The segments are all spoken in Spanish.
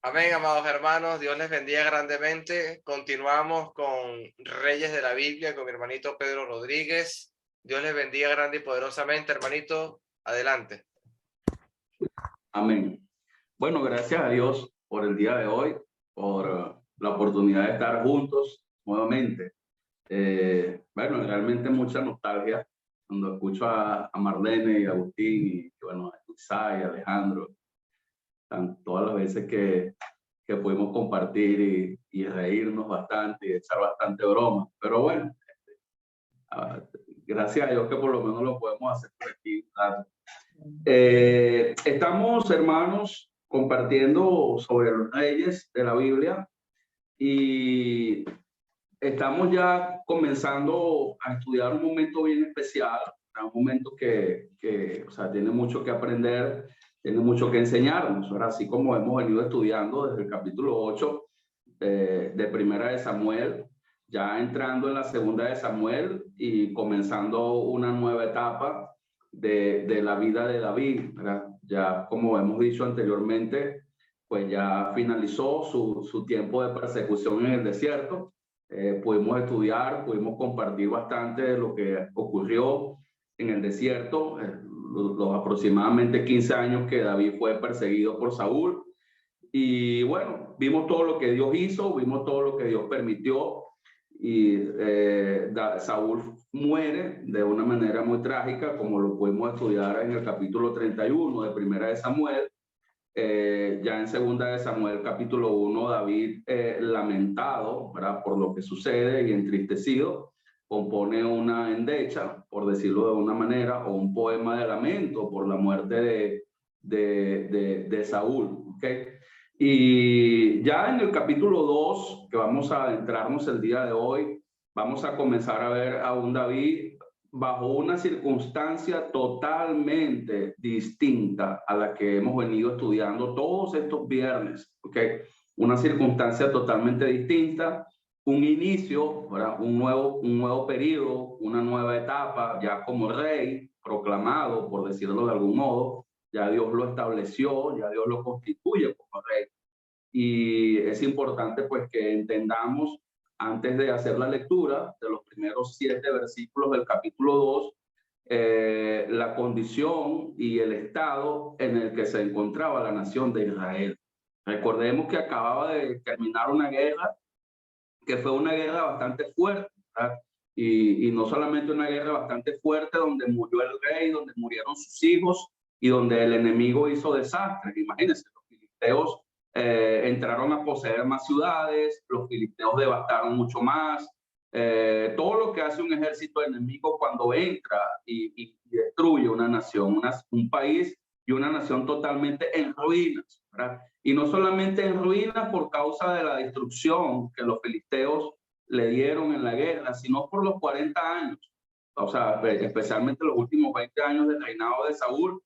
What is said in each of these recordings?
Amén, amados hermanos, Dios les bendiga grandemente. Continuamos con Reyes de la Biblia con mi hermanito Pedro Rodríguez. Dios les bendiga grande y poderosamente, hermanito. Adelante. Amén. Bueno, gracias a Dios por el día de hoy, por la oportunidad de estar juntos nuevamente. Bueno, realmente mucha nostalgia cuando escucho a Marlene y a Agustín y bueno, a Isai, Alejandro, todas las veces que pudimos compartir y reírnos bastante y echar bastante broma. Pero bueno, ah, gracias a Dios que por lo menos lo podemos hacer por aquí. Estamos, hermanos, compartiendo sobre los reyes de la Biblia y estamos ya comenzando a estudiar un momento bien especial, un momento que o sea, tiene mucho que aprender, tiene mucho que enseñarnos. Ahora, así como hemos venido estudiando desde el capítulo 8 de Primera de Samuel, ya entrando en la Segunda de Samuel y comenzando una nueva etapa de la vida de David, ¿verdad? Ya como hemos dicho anteriormente, pues ya finalizó su tiempo de persecución en el desierto. Pudimos estudiar, pudimos compartir bastante de lo que ocurrió en el desierto, los aproximadamente 15 años que David fue perseguido por Saúl. Y bueno, vimos todo lo que Dios hizo, vimos todo lo que Dios permitió. Y Saúl muere de una manera muy trágica, como lo pudimos estudiar en el capítulo 31 de Primera de Samuel. Ya en Segunda de Samuel, capítulo 1, David, lamentado, ¿verdad?, por lo que sucede y entristecido, compone una endecha, por decirlo de una manera, o un poema de lamento por la muerte de Saúl. ¿Okay? Y ya en el capítulo 2, que vamos a adentrarnos el día de hoy, vamos a comenzar a ver a un David bajo una circunstancia totalmente distinta a la que hemos venido estudiando todos estos viernes, ¿ok? Una circunstancia totalmente distinta, un inicio, ¿verdad? Un nuevo periodo, una nueva etapa, ya como rey, proclamado, por decirlo de algún modo, ya Dios lo estableció, ya Dios lo constituye como rey. Y es importante pues que entendamos, antes de hacer la lectura de los primeros 7 versículos del capítulo 2, la condición y el estado en el que se encontraba la nación de Israel. Recordemos que acababa de terminar una guerra, que fue una guerra bastante fuerte, ¿verdad? Y no solamente una guerra bastante fuerte donde murió el rey, donde murieron sus hijos y donde el enemigo hizo desastres. Imagínense, los filisteos entraron a poseer más ciudades, los filisteos devastaron mucho más. Todo lo que hace un ejército enemigo cuando entra y destruye una nación, un país y una nación totalmente en ruinas, ¿verdad? Y no solamente en ruinas por causa de la destrucción que los filisteos le dieron en la guerra, sino por los 40 años. O sea, especialmente los últimos 20 años del reinado de Saúl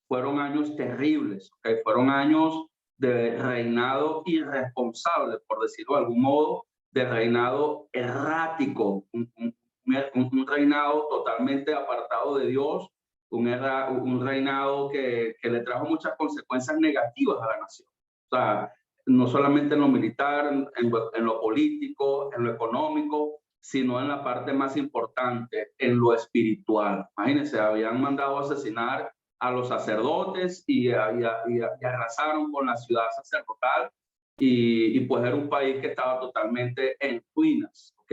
fueron años terribles, ¿okay? Fueron años de reinado irresponsable, por decirlo de algún modo, de reinado errático, un reinado totalmente apartado de Dios, un reinado que le trajo muchas consecuencias negativas a la nación. O sea, no solamente en lo militar, en lo político, en lo económico, sino en la parte más importante, en lo espiritual. Imagínense, habían mandado a asesinar a los sacerdotes y arrasaron con la ciudad sacerdotal y pues era un país que estaba totalmente en ruinas, ¿ok?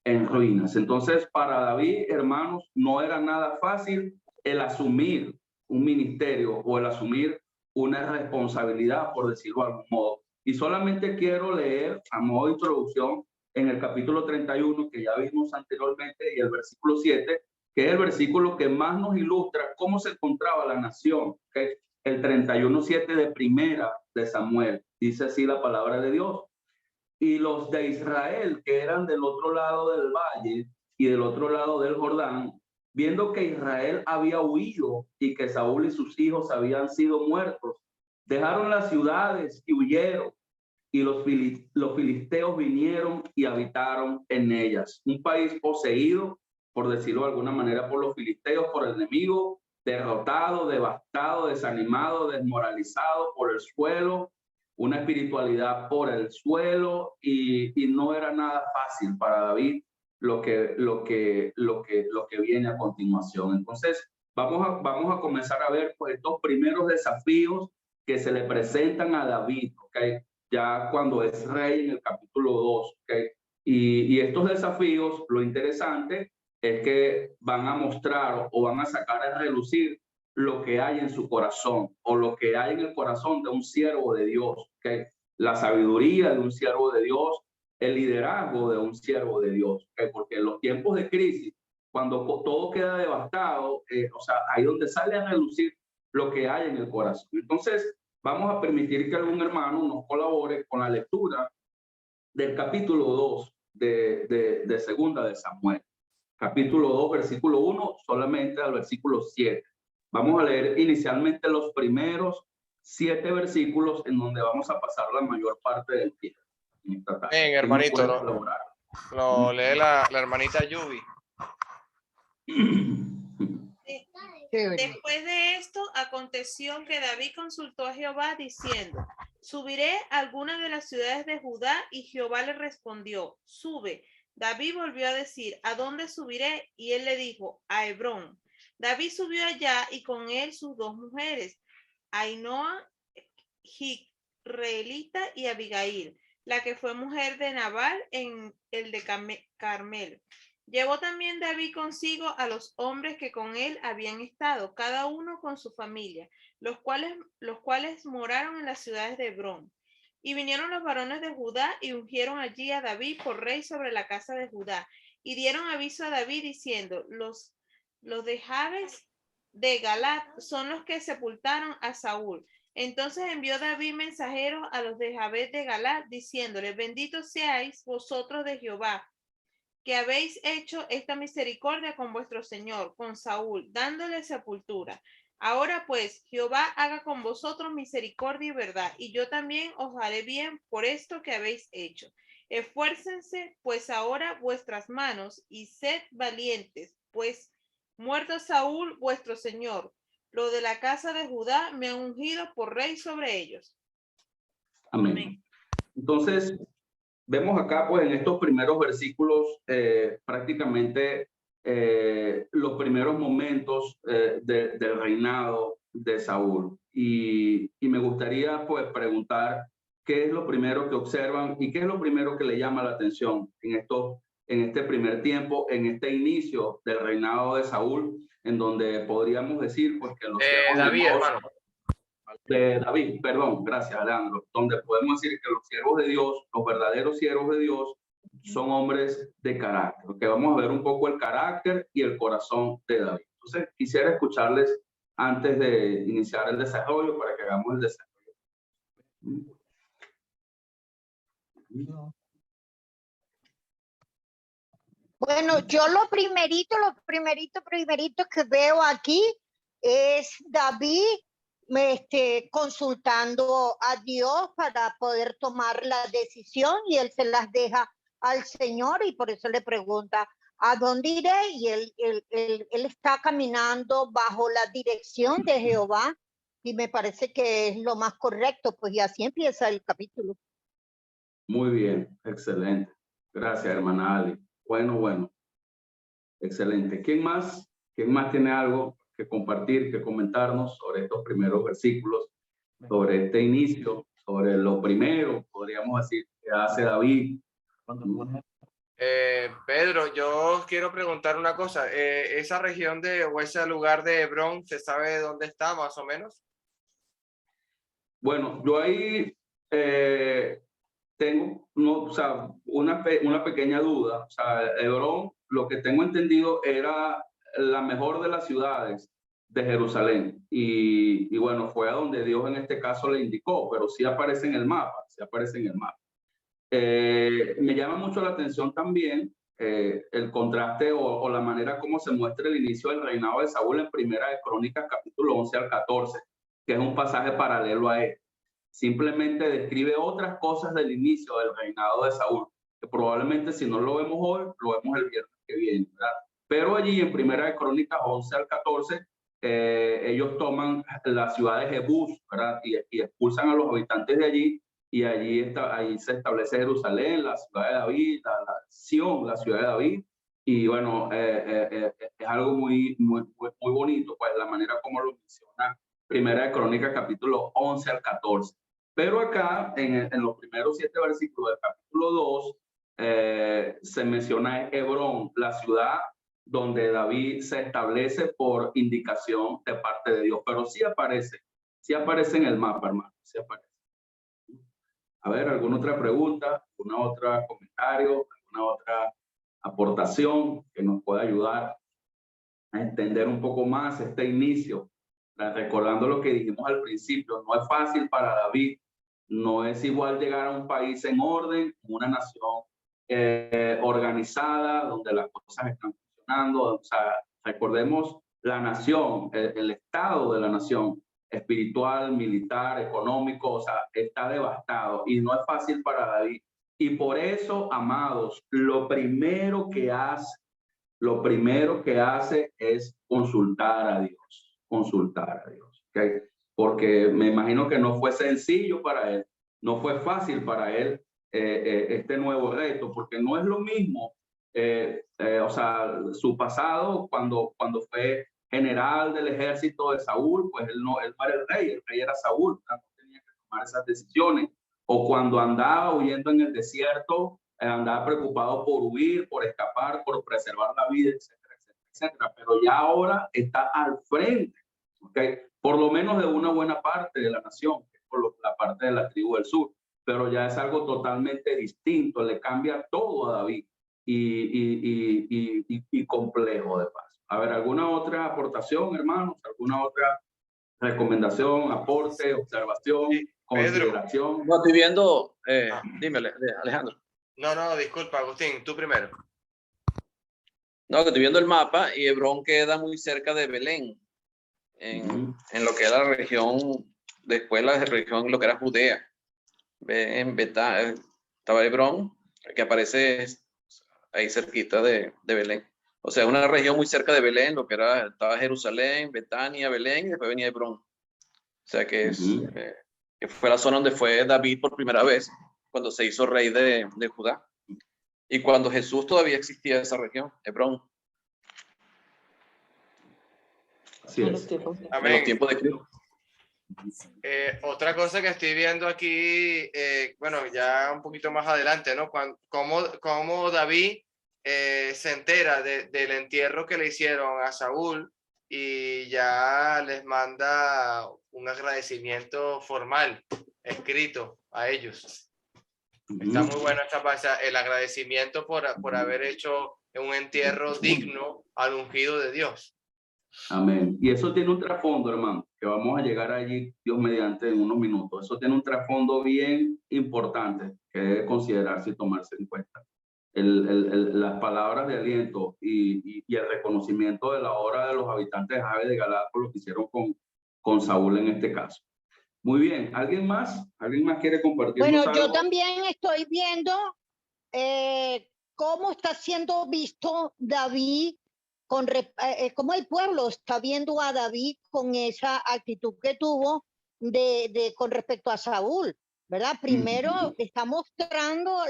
En ruinas. Entonces, para David, hermanos, no era nada fácil el asumir un ministerio o el asumir una responsabilidad, por decirlo de algún modo. Y solamente quiero leer a modo de introducción en el capítulo 31, que ya vimos anteriormente, y el versículo 7, que es el versículo que más nos ilustra cómo se encontraba la nación. ¿Okay? El 31:7 de Primera de Samuel. Dice así la palabra de Dios. Y los de Israel, que eran del otro lado del valle y del otro lado del Jordán, viendo que Israel había huido y que Saúl y sus hijos habían sido muertos, dejaron las ciudades y huyeron. Y los filisteos vinieron y habitaron en ellas. Un país poseído, por decirlo de alguna manera, por los filisteos, por el enemigo, derrotado, devastado, desanimado, desmoralizado por el suelo. una espiritualidad por el suelo y no era nada fácil para David lo que viene a continuación. Entonces, vamos a comenzar a ver pues, estos primeros desafíos que se le presentan a David, ¿okay? Ya cuando es rey en el capítulo 2, ¿okay? Y estos desafíos, lo interesante es que van a mostrar o van a sacar a relucir lo que hay en su corazón o lo que hay en el corazón de un siervo de Dios, ¿okay? La sabiduría de un siervo de Dios, el liderazgo de un siervo de Dios, ¿okay? Porque en los tiempos de crisis, cuando todo queda devastado, o sea, ahí donde sale a relucir lo que hay en el corazón. Entonces, vamos a permitir que algún hermano nos colabore con la lectura del capítulo 2 de Segunda de Samuel. Capítulo 2, versículo 1, solamente al versículo 7. Vamos a leer inicialmente los primeros 7 versículos en donde vamos a pasar la mayor parte del tiempo. Bien, hermanito, lo lee la hermanita Yubi. Después de esto, aconteció que David consultó a Jehová diciendo: ¿subiré a alguna de las ciudades de Judá? Y Jehová le respondió: sube. David volvió a decir: ¿a dónde subiré? Y él le dijo: a Hebrón. David subió allá y con él sus 2 mujeres, Ainoa, Jizreelita, y Abigail, la que fue mujer de Nabal en el de Carmel. Llevó también David consigo a los hombres que con él habían estado, cada uno con su familia, los cuales moraron en las ciudades de Hebrón. Y vinieron los varones de Judá y ungieron allí a David por rey sobre la casa de Judá. Y dieron aviso a David diciendo: los de Jabes de Galat son los que sepultaron a Saúl. Entonces envió David mensajeros a los de Jabes de Galat, diciéndoles: benditos seáis vosotros de Jehová, que habéis hecho esta misericordia con vuestro señor, con Saúl, dándole sepultura. Ahora pues, Jehová haga con vosotros misericordia y verdad, y yo también os haré bien por esto que habéis hecho. Esfuércense pues ahora vuestras manos y sed valientes, pues muerto Saúl vuestro señor, lo de la casa de Judá me ha ungido por rey sobre ellos. Amén. Amén. Entonces, vemos acá, pues, en estos primeros versículos, prácticamente los primeros momentos del reinado de Saúl. Y me gustaría, pues, preguntar qué es lo primero que observan y qué es lo primero que le llama la atención en este primer tiempo, en este inicio del reinado de Saúl, en donde podríamos decir, pues, que los David, hermano. De David, perdón, gracias Alejandro, donde podemos decir que los siervos de Dios, los verdaderos siervos de Dios, son hombres de carácter, que vamos a ver un poco el carácter y el corazón de David. Entonces, quisiera escucharles antes de iniciar el desarrollo para que hagamos el desarrollo. Bueno, yo lo primerito que veo aquí es David consultando a Dios para poder tomar la decisión, y él se las deja al Señor, y por eso le pregunta: ¿a dónde iré? Y él está caminando bajo la dirección de Jehová, y me parece que es lo más correcto, pues, y así empieza el capítulo. Muy bien, excelente. Gracias, hermana Ali. Bueno. Excelente. ¿Quién más tiene algo que compartir, que comentarnos sobre estos primeros versículos, sobre este inicio, sobre lo primero, podríamos decir, que hace David? Pedro, yo quiero preguntar una cosa. ¿Esa región o ese lugar de Hebrón, se sabe dónde está más o menos? Bueno, yo ahí tengo una pequeña duda. O sea, Hebrón, lo que tengo entendido, era la mejor de las ciudades de Jerusalén. Y bueno, fue a donde Dios en este caso le indicó, pero sí aparece en el mapa, me llama mucho la atención también el contraste o la manera como se muestra el inicio del reinado de Saúl en Primera de Crónicas, capítulo 11 al 14, que es un pasaje paralelo a él. Simplemente describe otras cosas del inicio del reinado de Saúl, que probablemente si no lo vemos hoy, lo vemos el viernes que viene, ¿verdad? Pero allí en Primera de Crónicas 11 al 14, ellos toman la ciudad de Jebús, ¿verdad? Y expulsan a los habitantes de allí, y ahí se establece Jerusalén, la ciudad de David, Sión, la ciudad de David. Y bueno, es algo muy bonito, pues la manera como lo menciona Primera de Crónicas, capítulo 11 al 14. Pero acá, en los primeros 7 versículos del capítulo 2, se menciona Hebrón, la ciudad donde David se establece por indicación de parte de Dios. Pero sí aparece en el mapa, hermano, sí aparece. A ver, ¿alguna otra pregunta? ¿Alguna otra comentario? ¿Alguna otra aportación que nos pueda ayudar a entender un poco más este inicio? Recordando lo que dijimos al principio, no es fácil para David, no es igual llegar a un país en orden, una nación organizada, donde las cosas están funcionando. O sea, recordemos la nación, el estado de la nación, espiritual, militar, económico, o sea, está devastado y no es fácil para David. Y por eso, amados, lo primero que hace es consultar a Dios, ¿okay? Porque me imagino que no fue sencillo para él, no fue fácil para él este nuevo reto, porque no es lo mismo, o sea, su pasado cuando fue general del ejército de Saúl, pues él no era el rey era Saúl, no tenía que tomar esas decisiones. O cuando andaba huyendo en el desierto, andaba preocupado por huir, por escapar, por preservar la vida, etcétera, etcétera, etcétera. Pero ya ahora está al frente, ¿okay? Por lo menos de una buena parte de la nación, por la parte de la tribu del sur. Pero ya es algo totalmente distinto, le cambia todo a David y complejo de paso. A ver, ¿alguna otra aportación, hermanos? ¿Alguna otra recomendación, aporte, observación, Sí, consideración? No, estoy viendo, dime, Alejandro. No, disculpa, Agustín, tú primero. No, que estoy viendo el mapa y Hebrón queda muy cerca de Belén, en lo que era la región, después la región, lo que era Judea. En Betán, estaba Hebrón, que aparece ahí cerquita de Belén. O sea, una región muy cerca de Belén, lo que era, estaba Jerusalén, Betania, Belén, y después venía Hebrón. O sea, que que fue la zona donde fue David por primera vez, cuando se hizo rey de Judá. Y cuando Jesús todavía existía esa región, Hebrón. Así es. En los Amén. tiempos de Cristo. Otra cosa que estoy viendo aquí, bueno, ya un poquito más adelante, ¿no? Cómo David se entera del entierro que le hicieron a Saúl y ya les manda un agradecimiento formal, escrito a ellos. Está muy bueno esta parte, el agradecimiento por haber hecho un entierro digno al ungido de Dios. Amén. Y eso tiene un trasfondo, hermano, que vamos a llegar allí, Dios mediante, en unos minutos. Eso tiene un trasfondo bien importante que debe considerarse y tomarse en cuenta. Las palabras de aliento y el reconocimiento de la obra de los habitantes de Jabes de Galaad por lo que hicieron con Saúl en este caso. Muy bien. ¿Alguien más? ¿Alguien más quiere compartir? Bueno, yo también estoy viendo cómo está siendo visto David, cómo el pueblo está viendo a David con esa actitud que tuvo con respecto a Saúl, ¿verdad? Primero le está mostrando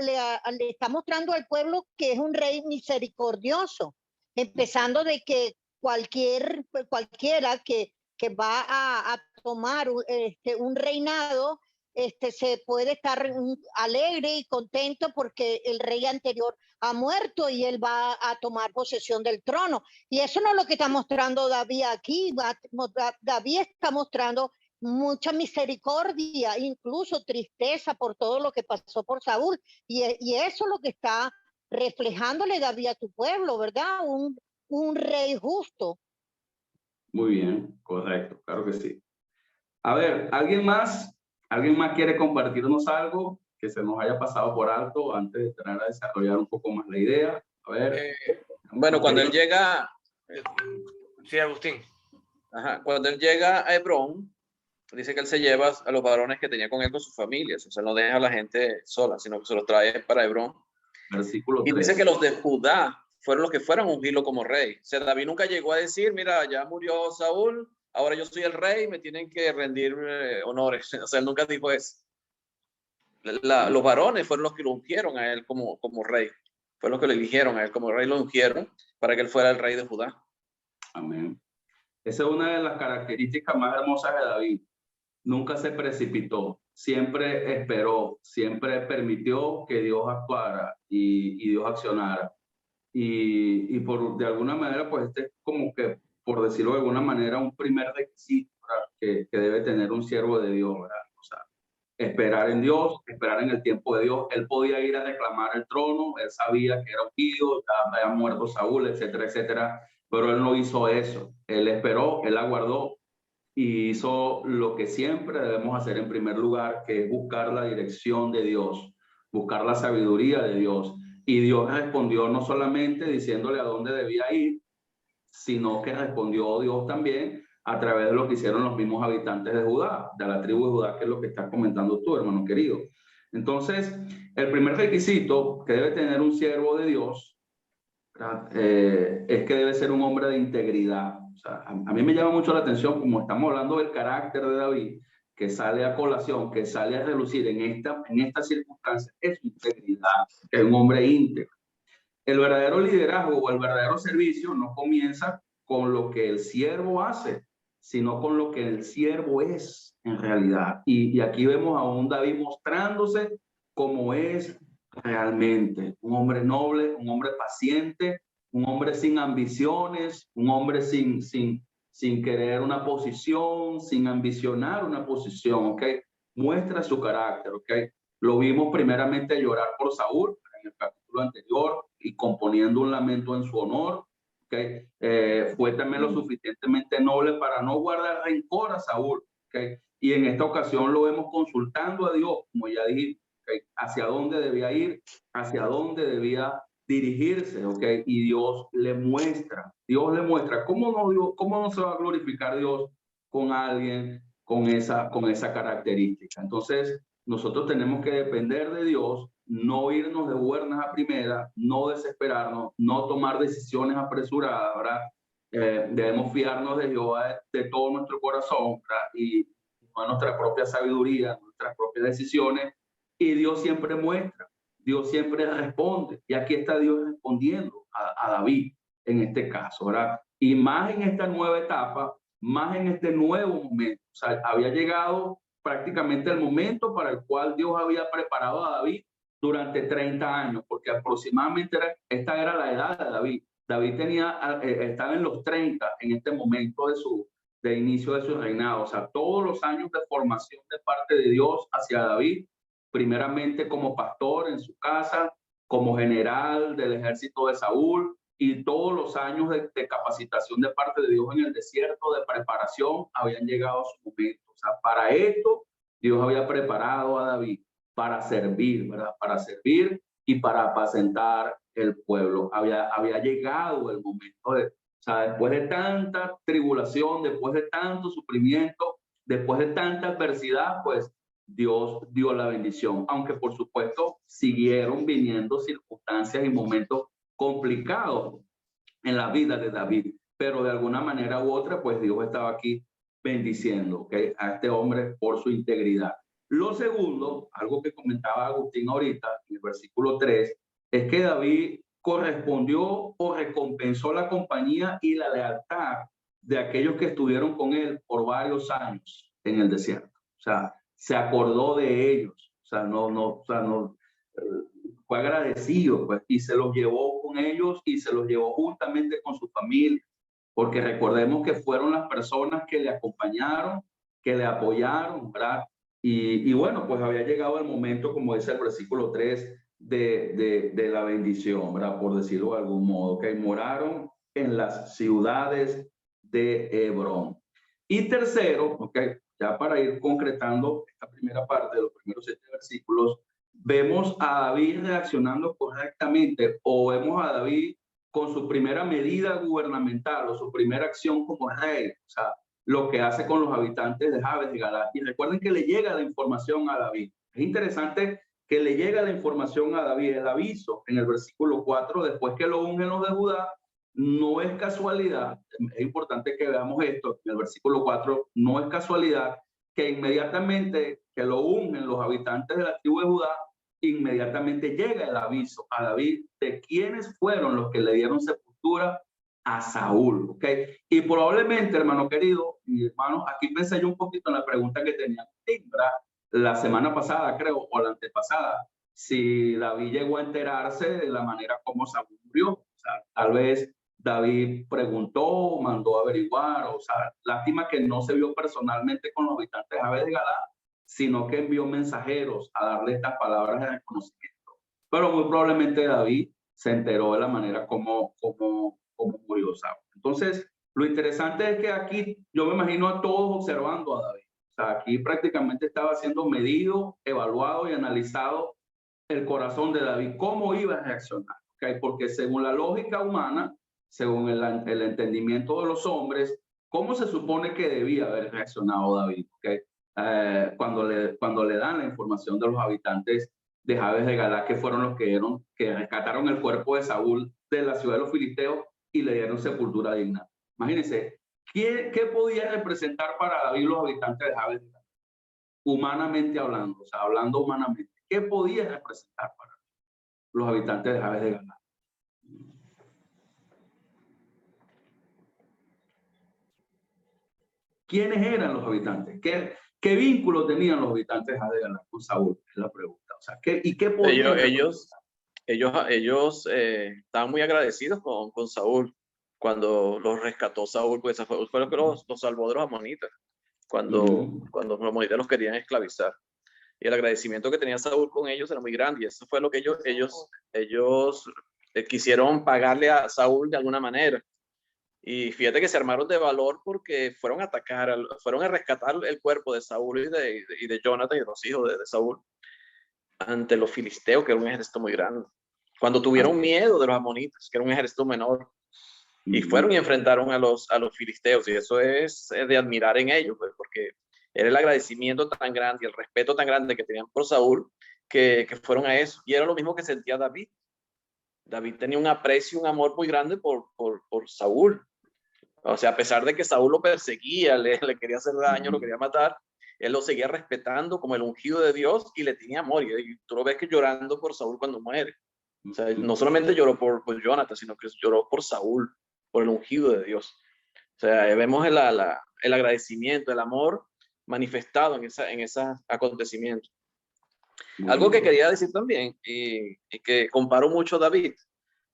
al pueblo que es un rey misericordioso, empezando de que cualquiera que va a tomar un reinado, se puede estar alegre y contento porque el rey anterior ha muerto y él va a tomar posesión del trono. Y eso no es lo que está mostrando David aquí. David está mostrando mucha misericordia, incluso tristeza por todo lo que pasó por Saúl. Y eso es lo que está reflejándole David a tu pueblo, ¿verdad? Un rey justo. Muy bien, correcto, claro que sí. A ver, ¿alguien más quiere compartirnos algo que se nos haya pasado por alto antes de entrar a desarrollar un poco más la idea? A ver. Bueno, cuando él llega... Sí, Agustín. Ajá, cuando él llega a Hebrón, dice que él se lleva a los varones que tenía con él con sus familias. O sea, no deja a la gente sola, sino que se los trae para Hebrón. Versículo 3. Y dice que los de Judá fueron los que fueron a ungirlo como rey. O sea, David nunca llegó a decir, mira, ya murió Saúl, ahora yo soy el rey, me tienen que rendir honores. O sea, él nunca dijo eso. los varones fueron los que lo ungieron a él como rey. Fue los que lo eligieron a él como rey, lo ungieron para que él fuera el rey de Judá. Amén. Esa es una de las características más hermosas de David. Nunca se precipitó, siempre esperó, siempre permitió que Dios actuara y Dios accionara. Y de alguna manera, pues este es como que, por decirlo de alguna manera, un primer requisito que debe tener un siervo de Dios, ¿verdad? O sea, esperar en Dios, esperar en el tiempo de Dios. Él podía ir a reclamar el trono, él sabía que era ungido, ya había muerto Saúl, etcétera, etcétera, pero él no hizo eso. Él esperó, él aguardó y hizo lo que siempre debemos hacer en primer lugar, que es buscar la dirección de Dios, buscar la sabiduría de Dios. Y Dios respondió no solamente diciéndole a dónde debía ir, sino que respondió Dios también a través de lo que hicieron los mismos habitantes de Judá, de la tribu de Judá, que es lo que estás comentando tú, hermano querido. Entonces, el primer requisito que debe tener un siervo de Dios es que debe ser un hombre de integridad. O sea, a mí me llama mucho la atención, como estamos hablando del carácter de David, que sale a colación, que sale a relucir en esta circunstancia, es su integridad, que es un hombre íntegro. El verdadero liderazgo o el verdadero servicio no comienza con lo que el siervo hace, sino con lo que el siervo es en realidad. Y aquí vemos a un David mostrándose como es realmente. Un hombre noble, un hombre paciente, un hombre sin ambiciones, un hombre sin querer una posición, sin ambicionar una posición, ¿ok? Muestra su carácter, ¿ok? Lo vimos primeramente llorar por Saúl en el capítulo anterior y componiendo un lamento en su honor, ¿ok? Fue también lo suficientemente noble para no guardar rencor a Saúl, ¿ok? Y en esta ocasión lo vemos consultando a Dios, como ya dije, ¿okay? Hacia dónde debía ir, hacia dónde debía dirigirse, ¿ok? Y Dios le muestra, ¿cómo no se va a glorificar Dios con alguien con esa característica? Entonces, nosotros tenemos que depender de Dios, no irnos de buenas a primeras, no desesperarnos, no tomar decisiones apresuradas, ¿verdad? Debemos fiarnos de Dios de todo nuestro corazón, ¿verdad? Y no a nuestra propia sabiduría, nuestras propias decisiones. Y Dios siempre muestra, Dios siempre responde. Y aquí está Dios respondiendo a David en este caso, ¿verdad? Y más en esta nueva etapa, más en este nuevo momento. O sea, había llegado prácticamente el momento para el cual Dios había preparado a David durante 30 años, porque aproximadamente esta era la edad de David. David estaba en los 30 en este momento de inicio de su reinado. O sea, todos los años de formación de parte de Dios hacia David, primeramente como pastor en su casa, como general del ejército de Saúl, y todos los años de capacitación de parte de Dios en el desierto, de preparación, habían llegado a su momento. O sea, para esto Dios había preparado a David para servir, ¿verdad? Para servir y para apacentar el pueblo. Había llegado el momento o sea, después de tanta tribulación, después de tanto sufrimiento, después de tanta adversidad, pues Dios dio la bendición. Aunque por supuesto siguieron viniendo circunstancias y momentos complicados en la vida de David, pero de alguna manera u otra, pues Dios estaba aquí bendiciendo, ¿okay? A este hombre por su integridad. Lo segundo, algo que comentaba Agustín ahorita, en el versículo 3, es que David correspondió o recompensó la compañía y la lealtad de aquellos que estuvieron con él por varios años en el desierto. O sea, se acordó de ellos, o sea, fue agradecido, pues, y se los llevó con ellos y se los llevó juntamente con su familia, porque recordemos que fueron las personas que le acompañaron, que le apoyaron, ¿verdad? Y bueno, pues había llegado el momento, como dice el versículo 3, de la bendición, ¿verdad? Por decirlo de algún modo, que moraron en las ciudades de Hebrón. Y tercero, okay, ya para ir concretando esta primera parte de los primeros 7 versículos, vemos a David reaccionando correctamente, o vemos a David con su primera medida gubernamental o su primera acción como rey, o sea, lo que hace con los habitantes de Jabes de Galaad. Y recuerden que le llega la información a David. Es interesante que le llega la información a David, el aviso en el versículo 4, después que lo ungen los de Judá. No es casualidad, es importante que veamos esto en el versículo 4, no es casualidad que inmediatamente que lo unen los habitantes de la tribu de Judá, inmediatamente llega el aviso a David de quiénes fueron los que le dieron sepultura a Saúl, ¿ok? Y probablemente, hermano querido, mi hermano, aquí pensé yo un poquito en la pregunta que tenía la semana pasada, creo, o la antepasada, si David llegó a enterarse de la manera como Saúl murió. O sea, tal vez David preguntó, mandó a averiguar, o sea, lástima que no se vio personalmente con los habitantes de Jabes de Galá, sino que envió mensajeros a darle estas palabras de reconocimiento. Pero muy probablemente David se enteró de la manera como murió Saúl. Entonces, lo interesante es que aquí yo me imagino a todos observando a David. O sea, aquí prácticamente estaba siendo medido, evaluado y analizado el corazón de David, cómo iba a reaccionar, ¿okay? Porque según la lógica humana, según el entendimiento de los hombres, ¿cómo se supone que debía haber reaccionado David? ¿Okay? Cuando le dan la información de los habitantes de Jabes de Galá, que fueron los que rescataron el cuerpo de Saúl de la ciudad de los filisteos y le dieron sepultura digna. Imagínense, ¿qué podía representar para David los habitantes de Jabes de Galá? Humanamente hablando, o sea, hablando humanamente, ¿qué podía representar para los habitantes de Jabes de Galá? ¿Quiénes eran los habitantes? ¿Qué vínculo tenían los habitantes de Jabes de Galá con Saúl? Es la pregunta. O sea, ¿qué podían ellos estaban muy agradecidos con Saúl cuando los rescató Saúl, pues fue lo que los salvó de los amonitas, cuando los amonitas los querían esclavizar. Y el agradecimiento que tenía Saúl con ellos era muy grande, y eso fue lo que ellos quisieron pagarle a Saúl de alguna manera. Y fíjate que se armaron de valor porque fueron a atacar, fueron a rescatar el cuerpo de Saúl y de Jonathan y de los hijos de Saúl ante los filisteos, que era un ejército muy grande. Cuando tuvieron miedo de los amonitas, que era un ejército menor, y fueron y enfrentaron a los filisteos, y eso es de admirar en ellos, pues, porque era el agradecimiento tan grande y el respeto tan grande que tenían por Saúl, que fueron a eso. Y era lo mismo que sentía David. David tenía un aprecio, un amor muy grande por Saúl. O sea, a pesar de que Saúl lo perseguía, le quería hacer daño, lo quería matar, él lo seguía respetando como el ungido de Dios y le tenía amor. Y tú lo ves que llorando por Saúl cuando muere. O sea, no solamente lloró por Jonathan, sino que lloró por Saúl, por el ungido de Dios. O sea, vemos el agradecimiento, el amor manifestado en esos acontecimientos. Algo que quería decir también, y que comparo mucho a David.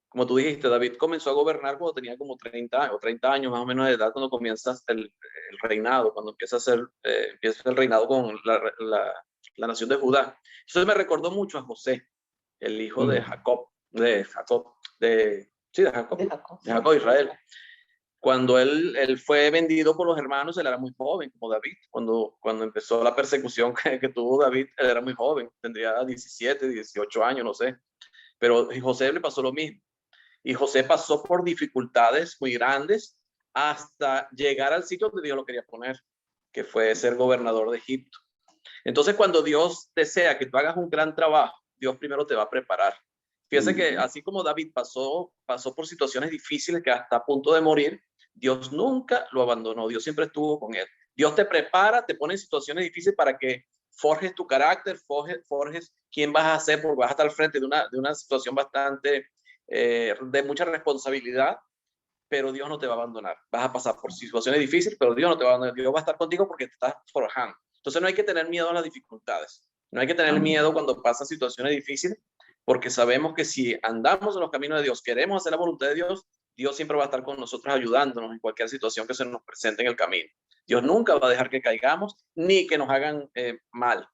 Como tú dijiste, David comenzó a gobernar cuando tenía como 30 o 30 años más o menos de edad, cuando comienza el reinado, cuando empieza el reinado con la nación de Judá. Eso me recordó mucho a José, el hijo de Jacob, de Jacob, Israel. Cuando él fue vendido por los hermanos, él era muy joven, como David. Cuando empezó la persecución que tuvo David, él era muy joven, tendría 17, 18 años, no sé. Pero a José le pasó lo mismo. Y José pasó por dificultades muy grandes hasta llegar al sitio donde Dios lo quería poner, que fue ser gobernador de Egipto. Entonces, cuando Dios desea que tú hagas un gran trabajo, Dios primero te va a preparar. Fíjese que así como David pasó por situaciones difíciles, que hasta a punto de morir, Dios nunca lo abandonó. Dios siempre estuvo con él. Dios te prepara, te pone en situaciones difíciles para que forjes tu carácter, forjes quién vas a ser, porque vas a estar al frente de una situación bastante de mucha responsabilidad, pero Dios no te va a abandonar. Vas a pasar por situaciones difíciles, pero Dios no te va a abandonar. Dios va a estar contigo porque te estás forjando. Entonces no hay que tener miedo a las dificultades. No hay que tener miedo cuando pasan situaciones difíciles, porque sabemos que si andamos en los caminos de Dios, queremos hacer la voluntad de Dios, Dios siempre va a estar con nosotros ayudándonos en cualquier situación que se nos presente en el camino. Dios nunca va a dejar que caigamos ni que nos hagan mal.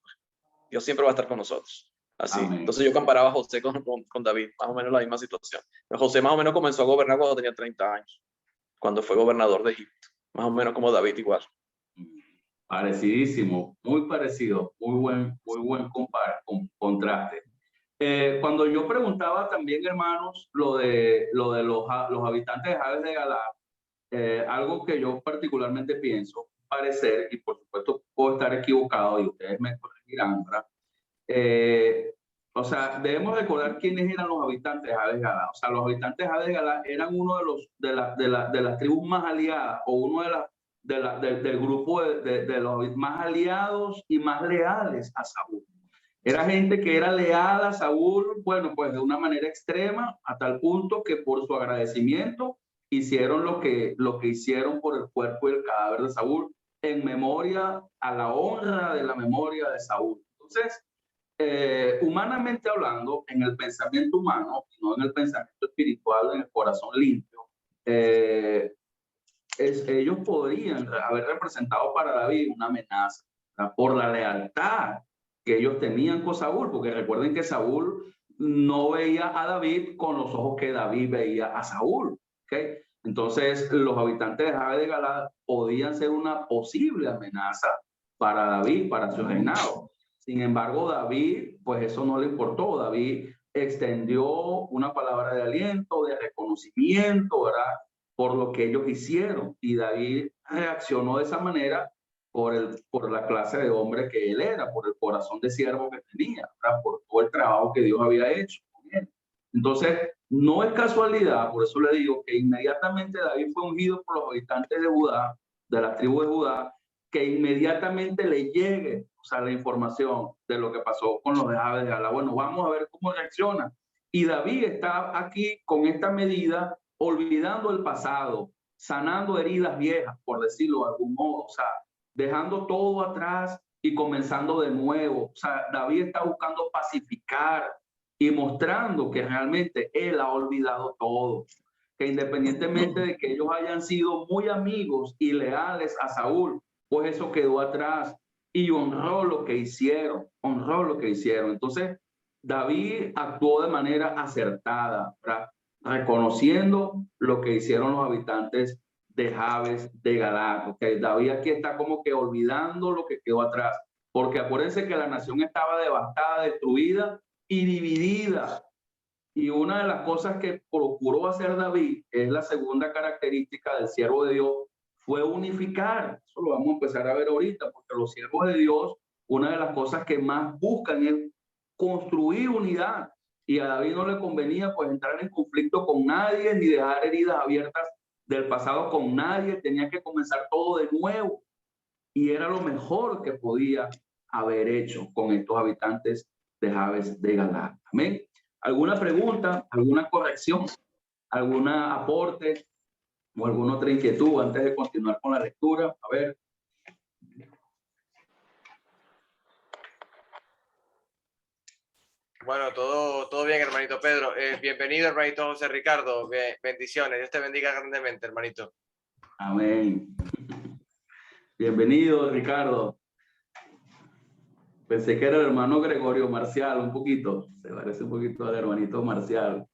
Dios siempre va a estar con nosotros. Así. Amén. Entonces yo comparaba a José con David, más o menos la misma situación. Pero José más o menos comenzó a gobernar cuando tenía 30 años, cuando fue gobernador de Egipto. Más o menos como David igual. Parecidísimo, muy parecido, muy buen contraste. Cuando yo preguntaba también, hermanos, lo de los habitantes de Jabes de Galá, algo que yo particularmente pienso, parecer, y por supuesto puedo estar equivocado y ustedes me corregirán, ¿verdad? O sea, debemos recordar quiénes eran los habitantes de Jabes de Galá. O sea, los habitantes de Jabes de Galá eran uno de las tribus más aliadas, o uno del grupo de los más aliados y más leales a Saúl. Era gente que era leal a Saúl, bueno, pues de una manera extrema, a tal punto que por su agradecimiento hicieron lo que hicieron por el cuerpo y el cadáver de Saúl, en memoria, a la honra de la memoria de Saúl. Entonces, humanamente hablando, en el pensamiento humano, no en el pensamiento espiritual, en el corazón limpio, ellos podrían haber representado para David una amenaza, ¿verdad? Por la lealtad que ellos tenían con Saúl, porque recuerden que Saúl no veía a David con los ojos que David veía a Saúl, ¿okay? Entonces, los habitantes de Jabes de Galaad podían ser una posible amenaza para David, para su reinado. Sin embargo, David, pues eso no le importó. David extendió una palabra de aliento, de reconocimiento, ¿verdad? Por lo que ellos hicieron. Y David reaccionó de esa manera por la clase de hombre que él era, por el corazón de siervo que tenía, ¿verdad? Por todo el trabajo que Dios había hecho con él. Entonces, no es casualidad, por eso le digo que inmediatamente David fue ungido por los habitantes de Judá, de la tribu de Judá, que inmediatamente le llegue, o sea, la información de lo que pasó con los de Jabes de Galaad. Bueno, vamos a ver cómo reacciona. Y David está aquí con esta medida, olvidando el pasado, sanando heridas viejas, por decirlo de algún modo, o sea, dejando todo atrás y comenzando de nuevo. O sea, David está buscando pacificar y mostrando que realmente él ha olvidado todo, que independientemente de que ellos hayan sido muy amigos y leales a Saúl, pues eso quedó atrás y honró lo que hicieron, honró lo que hicieron. Entonces, David actuó de manera acertada, ¿verdad? Reconociendo lo que hicieron los habitantes de Jabes de Galaad. Okay, David aquí está como que olvidando lo que quedó atrás, porque acuérdense que la nación estaba devastada, destruida y dividida. Y una de las cosas que procuró hacer David, es la segunda característica del siervo de Dios, fue unificar. Eso lo vamos a empezar a ver ahorita, porque los siervos de Dios, una de las cosas que más buscan es construir unidad. Y a David no le convenía pues entrar en conflicto con nadie, ni dejar heridas abiertas del pasado con nadie. Tenía que comenzar todo de nuevo. Y era lo mejor que podía haber hecho con estos habitantes de Jabes de Galaad. Amén. ¿Alguna pregunta, alguna corrección, algún aporte o alguna otra inquietud antes de continuar con la lectura? A ver. Bueno, todo bien, hermanito Pedro. Bienvenido, hermanito José Ricardo. Bendiciones. Dios te bendiga grandemente, hermanito. Amén. Bienvenido, Ricardo. Pensé que era el hermano Gregorio Marcial, un poquito. Se parece un poquito al hermanito Marcial.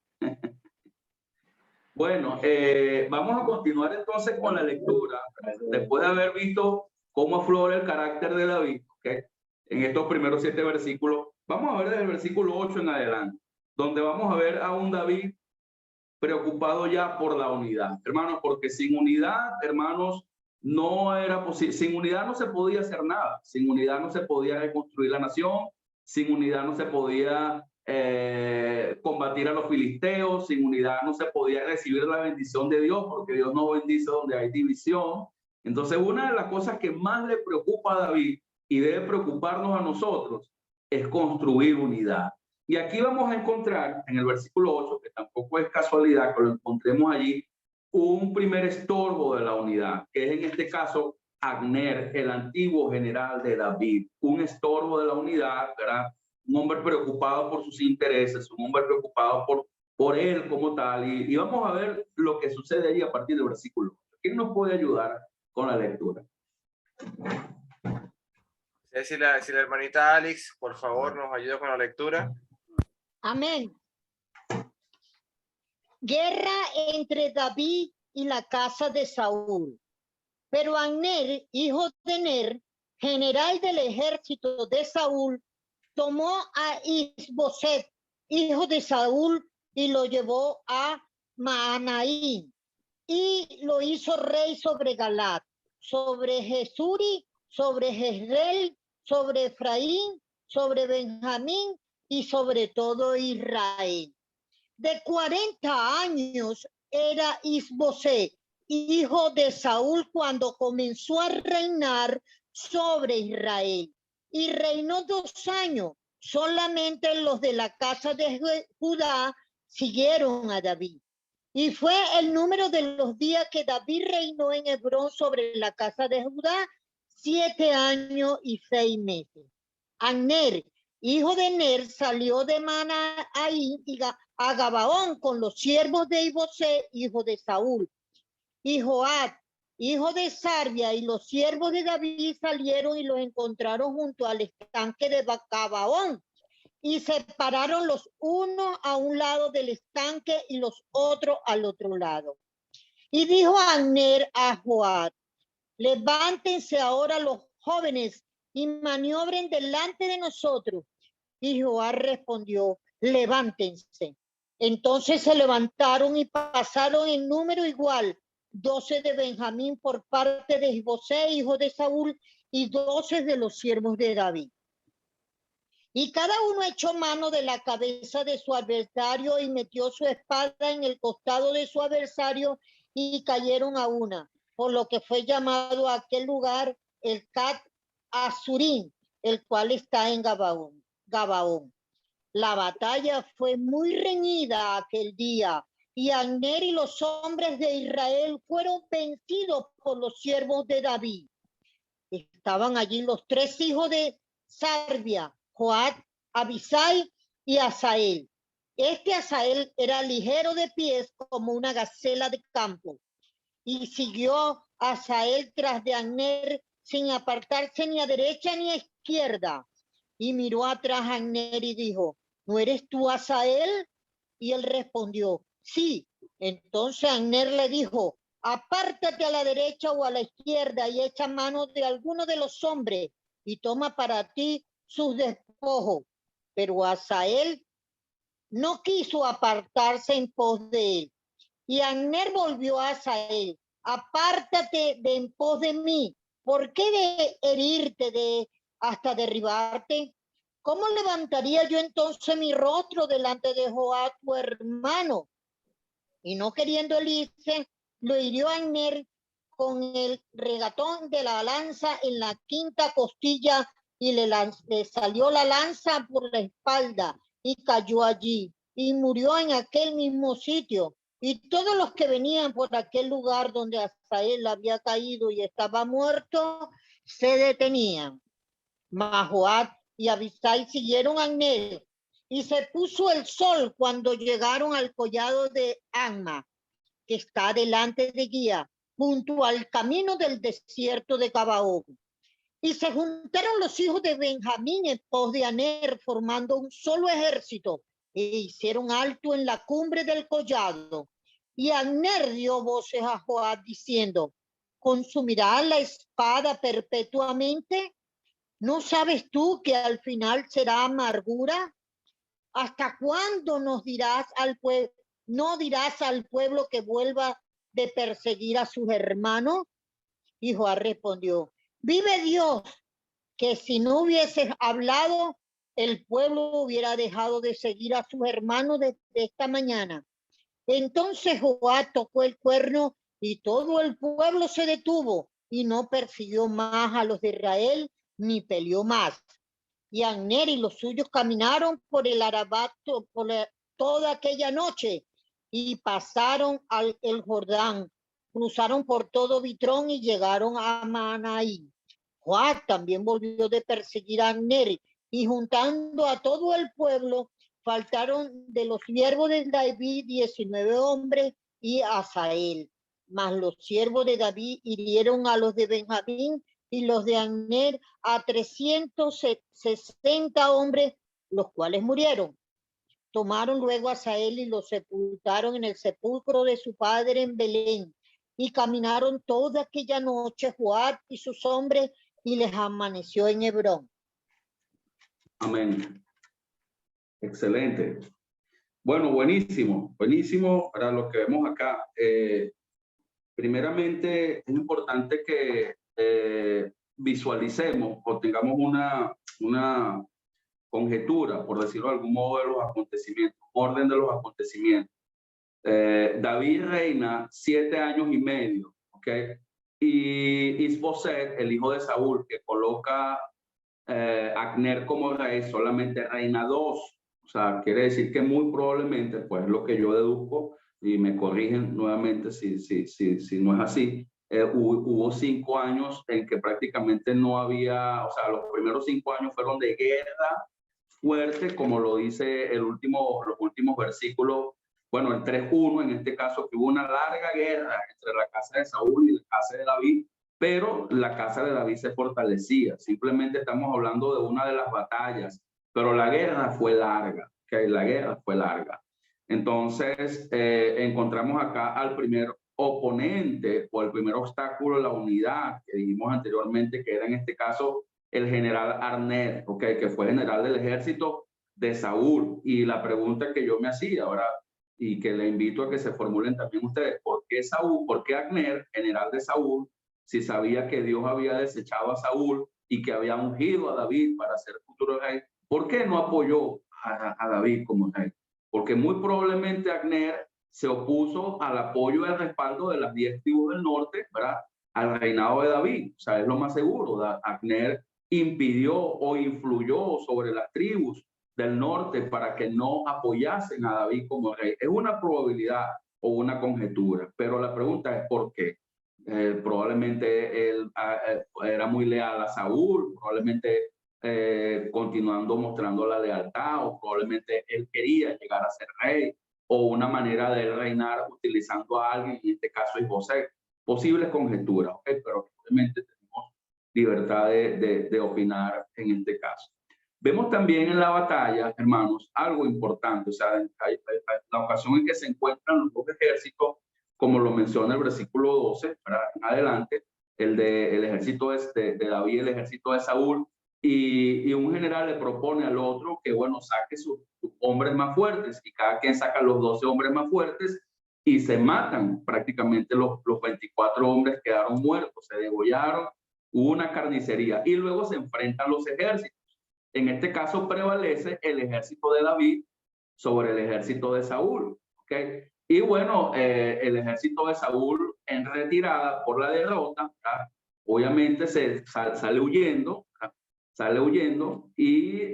Bueno, vamos a continuar entonces con la lectura. Después de haber visto cómo aflora el carácter de David, ¿okay? En estos primeros 7 versículos, vamos a ver desde el versículo 8 en adelante, donde vamos a ver a un David preocupado ya por la unidad. Hermanos, porque sin unidad, hermanos, no era posible. Sin unidad no se podía hacer nada. Sin unidad no se podía reconstruir la nación. Sin unidad no se podía combatir a los filisteos. Sin unidad no se podía recibir la bendición de Dios, porque Dios no bendice donde hay división. Entonces, una de las cosas que más le preocupa a David y debe preocuparnos a nosotros es construir unidad. Y aquí vamos a encontrar en el versículo 8, que tampoco es casualidad que lo encontremos allí, un primer estorbo de la unidad, que es en este caso Abner, el antiguo general de David. Un estorbo de la unidad, ¿verdad? Un hombre preocupado por sus intereses, un hombre preocupado por él como tal. Y vamos a ver lo que sucede allí a partir del versículo 8. ¿Quién nos puede ayudar con la lectura? Si la hermanita Alex, por favor, nos ayuda con la lectura. Amén. Guerra entre David y la casa de Saúl. Pero Abner, hijo de Ner, general del ejército de Saúl, tomó a Isboset, hijo de Saúl, y lo llevó a Mahanaim, y lo hizo rey sobre Galaad, sobre Jesuri, sobre Jezreel, sobre Efraín, sobre Benjamín y sobre todo Israel. De 40 años era Isboset, hijo de Saúl, cuando comenzó a reinar sobre Israel. Y reinó 2 años. Solamente los de la casa de Judá siguieron a David. Y fue el número de los días que David reinó en Hebrón sobre la casa de Judá, 7 años y 6 meses. Abner, hijo de Ner, salió de Manahaim a Gabaón con los siervos de Isboset, hijo de Saúl. Y Joab, hijo de Sarvia, y los siervos de David salieron y los encontraron junto al estanque de Gabaón. Y se pararon los unos a un lado del estanque y los otros al otro lado. Y dijo Abner a Joab: levántense ahora los jóvenes y maniobren delante de nosotros. Y Joab respondió: levántense. Entonces se levantaron y pasaron en número igual, 12 de Benjamín por parte de Isboset, hijo de Saúl, y 12 de los siervos de David. Y cada uno echó mano de la cabeza de su adversario y metió su espada en el costado de su adversario y cayeron a una, por lo que fue llamado a aquel lugar el Cat Azurín, el cual está en Gabaón. La batalla fue muy reñida aquel día y Abner y los hombres de Israel fueron vencidos por los siervos de David. Estaban allí los 3 hijos de Sarvia, Joab, Abisai y Asael. Asael era ligero de pies como una gacela de campo. Y siguió Asael tras de Abner sin apartarse ni a derecha ni a izquierda. Y miró atrás a Abner y dijo: ¿no eres tú Asael? Y él respondió: sí. Entonces Abner le dijo: apártate a la derecha o a la izquierda y echa mano de alguno de los hombres y toma para ti sus despojos. Pero Asael no quiso apartarse en pos de él. Y Abner volvió a Asael: apártate de en pos de mí. ¿Por qué de herirte hasta derribarte? ¿Cómo levantaría yo entonces mi rostro delante de Joab tu hermano? Y no queriendo Elise, lo hirió a Abner con el regatón de la lanza en la 5ª costilla y le salió la lanza por la espalda y cayó allí y murió en aquel mismo sitio. Y todos los que venían por aquel lugar donde Asael había caído y estaba muerto, se detenían. Mas Joab y Abisai siguieron a Abner, y se puso el sol cuando llegaron al collado de Amma, que está delante de Guía, junto al camino del desierto de Gabaón. Y se juntaron los hijos de Benjamín en pos de Abner, formando un solo ejército, e hicieron alto en la cumbre del collado. Y Abner dio voces a Joab diciendo: ¿consumirá la espada perpetuamente? ¿No sabes tú que al final será amargura? ¿Hasta cuándo no dirás al pueblo que vuelva de perseguir a sus hermanos? Y Joab respondió: vive Dios, que si no hubieses hablado, el pueblo hubiera dejado de seguir a sus hermanos desde esta mañana. Entonces Joab tocó el cuerno y todo el pueblo se detuvo y no persiguió más a los de Israel ni peleó más. Y Abner y los suyos caminaron por el Arabato toda aquella noche y pasaron el Jordán, cruzaron por todo Bitrón y llegaron a Manahaim. Joab también volvió de perseguir a Abner y juntando a todo el pueblo, faltaron de los siervos de David 19 hombres y Asael. Mas los siervos de David hirieron a los de Benjamín y los de Abner a 360 hombres, los cuales murieron. Tomaron luego a Asael y lo sepultaron en el sepulcro de su padre en Belén. Y caminaron toda aquella noche Joab y sus hombres y les amaneció en Hebrón. Amén. Excelente. Bueno, buenísimo, buenísimo para lo que vemos acá. Primeramente, es importante que visualicemos o tengamos una conjetura, por decirlo de algún modo, de los acontecimientos, orden de los acontecimientos. David reina 7 años y medio, ¿ok? Y Isboset, el hijo de Saúl, que coloca a Abner como rey, solamente reina 2. O sea, quiere decir que muy probablemente, pues lo que yo deduzco, y me corrigen nuevamente si no es así, hubo 5 años en que prácticamente no había, o sea, los primeros 5 años fueron de guerra fuerte, como lo dice los últimos versículos, bueno, el 3:1 en este caso, que hubo una larga guerra entre la casa de Saúl y la casa de David, pero la casa de David se fortalecía. Simplemente estamos hablando de una de las batallas, pero la guerra fue larga, ¿okay? La guerra fue larga. Entonces, encontramos acá al primer oponente o el primer obstáculo a la unidad que dijimos anteriormente, que era en este caso el general Abner, ¿okay? Que fue general del ejército de Saúl. Y la pregunta que yo me hacía ahora, y que le invito a que se formulen también ustedes, ¿por qué Saúl, por qué Abner, general de Saúl, si sabía que Dios había desechado a Saúl y que había ungido a David para ser futuro rey, ¿por qué no apoyó a David como rey? Porque muy probablemente Abner se opuso al apoyo y al respaldo de las 10 tribus del norte, ¿verdad? Al reinado de David. O sea, es lo más seguro. Abner impidió o influyó sobre las tribus del norte para que no apoyasen a David como rey. Es una probabilidad o una conjetura, pero la pregunta es ¿por qué? Probablemente él era muy leal a Saúl, probablemente continuando mostrando la lealtad, o probablemente él quería llegar a ser rey, o una manera de reinar utilizando a alguien, en este caso Isboset. Posibles conjeturas, ¿okay? Pero obviamente tenemos libertad de opinar en este caso. Vemos también en la batalla, hermanos, algo importante, o sea, la ocasión en que se encuentran los dos ejércitos, como lo menciona el versículo 12, para en adelante, el ejército de David y el ejército de Saúl, y un general le propone al otro que, bueno, saque sus hombres más fuertes, y cada quien saca los 12 hombres más fuertes, y se matan prácticamente los 24 hombres, quedaron muertos, se degollaron, hubo una carnicería, y luego se enfrentan los ejércitos. En este caso prevalece el ejército de David sobre el ejército de Saúl, ¿ok? Y bueno, el ejército de Saúl en retirada por la derrota, ¿verdad? Obviamente sale huyendo, ¿verdad? Sale huyendo y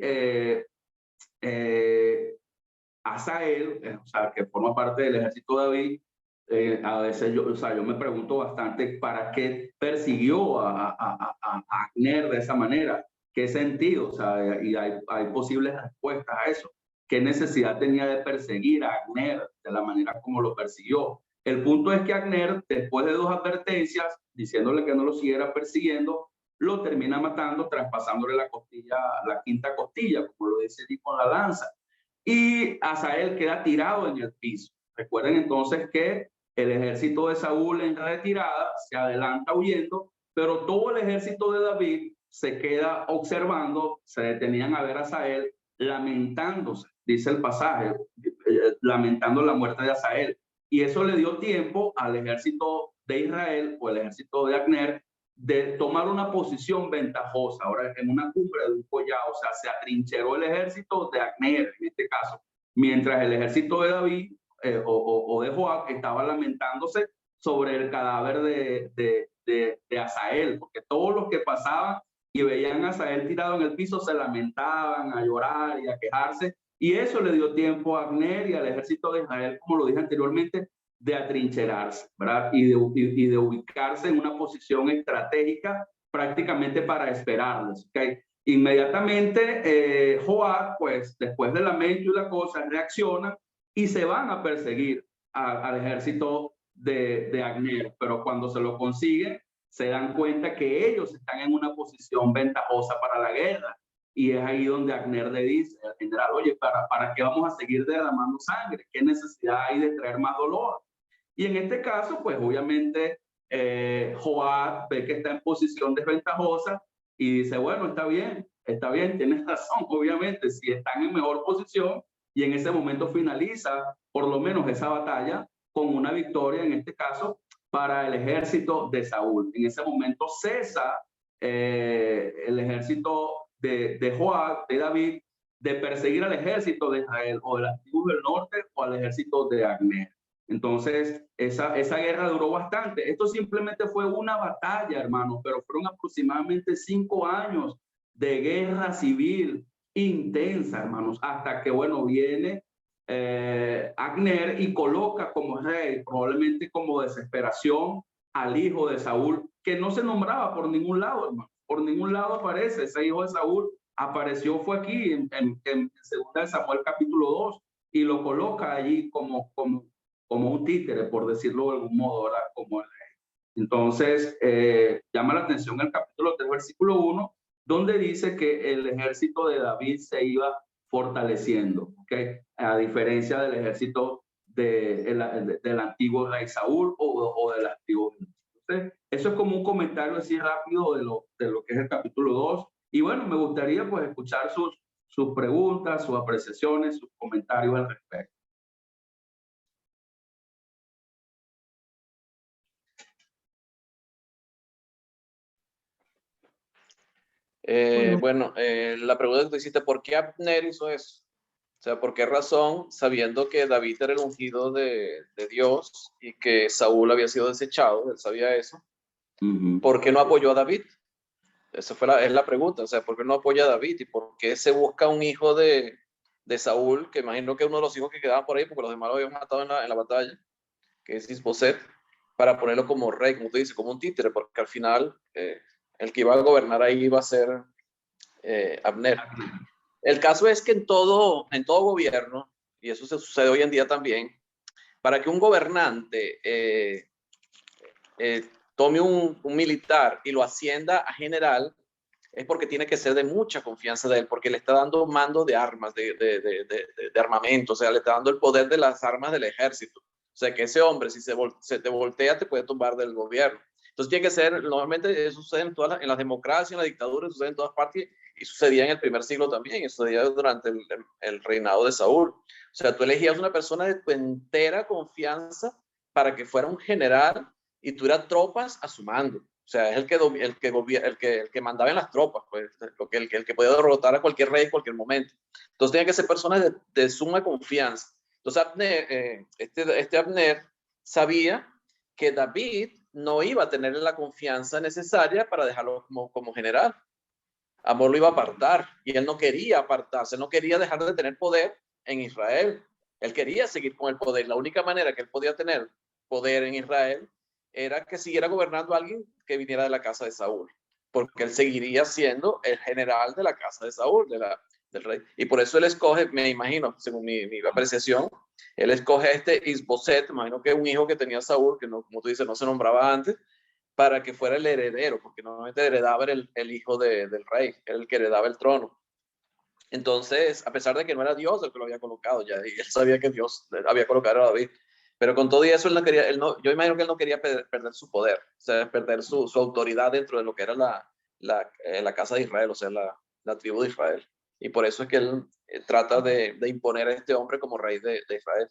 Asael, o sea, que forma parte del ejército de David, a veces yo me pregunto bastante para qué persiguió a Abner de esa manera. ¿Qué sentido? O sea, y hay posibles respuestas a eso. ¿Qué necesidad tenía de perseguir a Abner de la manera como lo persiguió? El punto es que Abner, después de 2 advertencias, diciéndole que no lo siguiera persiguiendo, lo termina matando, traspasándole la costilla, la 5ª costilla, como lo dice allí con la lanza. Y Asael queda tirado en el piso. Recuerden entonces que el ejército de Saúl en retirada se adelanta huyendo, pero todo el ejército de David se queda observando, se detenían a ver a Asael lamentándose, dice el pasaje, lamentando la muerte de Asael. Y eso le dio tiempo al ejército de Israel o el ejército de Abner de tomar una posición ventajosa. Ahora, en una cumbre de un collado, o sea, se atrincheró el ejército de Abner, en este caso, mientras el ejército de David o de Joab estaba lamentándose sobre el cadáver de Asael, porque todos los que pasaban y veían a Asael tirado en el piso se lamentaban, a llorar y a quejarse, y eso le dio tiempo a Abner y al ejército de Israel, como lo dije anteriormente, de atrincherarse, ¿verdad? Y de ubicarse en una posición estratégica prácticamente para esperarlos, ¿okay? Inmediatamente Joab, pues después del lamento y la cosa, reacciona y se van a perseguir al ejército de Abner, pero cuando se lo consiguen, se dan cuenta que ellos están en una posición ventajosa para la guerra. Y es ahí donde Abner le dice al general, oye, ¿para qué vamos a seguir derramando sangre? ¿Qué necesidad hay de traer más dolor? Y en este caso, pues obviamente Joab ve que está en posición desventajosa y dice, bueno, está bien, tienes razón, obviamente, si están en mejor posición, y en ese momento finaliza por lo menos esa batalla con una victoria, en este caso, para el ejército de Saúl. En ese momento cesa el ejército de Joab, de David, de perseguir al ejército de Israel o de las tribus del norte o al ejército de Abner. Entonces, esa guerra duró bastante. Esto simplemente fue una batalla, hermanos, pero fueron aproximadamente 5 años de guerra civil intensa, hermanos, hasta que, bueno, viene Abner y coloca como rey, probablemente como desesperación, al hijo de Saúl, que no se nombraba por ningún lado, hermano. Por ningún lado aparece. Ese hijo de Saúl apareció, fue aquí en 2 Samuel capítulo 2, y lo coloca allí como un títere, por decirlo de algún modo, ¿verdad? Como el rey. Entonces, llama la atención el capítulo 3, versículo 1, donde dice que el ejército de David se iba fortaleciendo, ¿ok? A diferencia del ejército del antiguo rey Saúl o del antiguo. Entonces, eso es como un comentario así rápido de lo que es el capítulo 2. Y bueno, me gustaría pues escuchar sus preguntas, sus apreciaciones, sus comentarios al respecto. La pregunta que tú hiciste, ¿por qué Abner hizo eso? O sea, ¿por qué razón, sabiendo que David era el ungido de Dios y que Saúl había sido desechado, él sabía eso, ¿por qué no apoyó a David? Esa es la pregunta, o sea, ¿por qué no apoya a David? ¿Y por qué se busca un hijo de Saúl, que imagino que es uno de los hijos que quedaban por ahí, porque los demás lo habían matado en la batalla, que es Isboset, para ponerlo como rey, como tú dices, como un títere, porque al final el que iba a gobernar ahí iba a ser Abner. El caso es que en todo gobierno, y eso se sucede hoy en día también, para que un gobernante tome un militar y lo ascienda a general, es porque tiene que ser de mucha confianza de él, porque le está dando mando de armas, de armamento, o sea, le está dando el poder de las armas del ejército. O sea, que ese hombre, si se te voltea, te puede tumbar del gobierno. Entonces tiene que ser, normalmente eso sucede en las democracias, en las dictaduras, sucede en todas partes, y sucedía en el primer siglo también, y sucedía durante el reinado de Saúl. O sea, tú elegías una persona de tu entera confianza para que fuera un general y tuviera tropas a su mando. O sea, es el que mandaba en las tropas, pues, el que podía derrotar a cualquier rey en cualquier momento. Entonces tenía que ser personas de suma confianza. Entonces Abner, este Abner sabía que David no iba a tener la confianza necesaria para dejarlo como general. Amor lo iba a apartar y él no quería apartarse, no quería dejar de tener poder en Israel. Él quería seguir con el poder. La única manera que él podía tener poder en Israel era que siguiera gobernando a alguien que viniera de la casa de Saúl, porque él seguiría siendo el general de la casa de Saúl, del rey. Y por eso él escoge, me imagino, según mi apreciación, él escoge a este Isboset, imagino que es un hijo que tenía Saúl, que no, como tú dices, no se nombraba antes, para que fuera el heredero, porque normalmente heredaba el hijo del rey, era el que heredaba el trono. Entonces, a pesar de que no era Dios el que lo había colocado, ya y él sabía que Dios había colocado a David, pero con todo eso yo imagino que él no quería perder su poder, o sea, perder su autoridad dentro de lo que era la casa de Israel, o sea, la tribu de Israel. Y por eso es que él trata de imponer a este hombre como rey de Israel.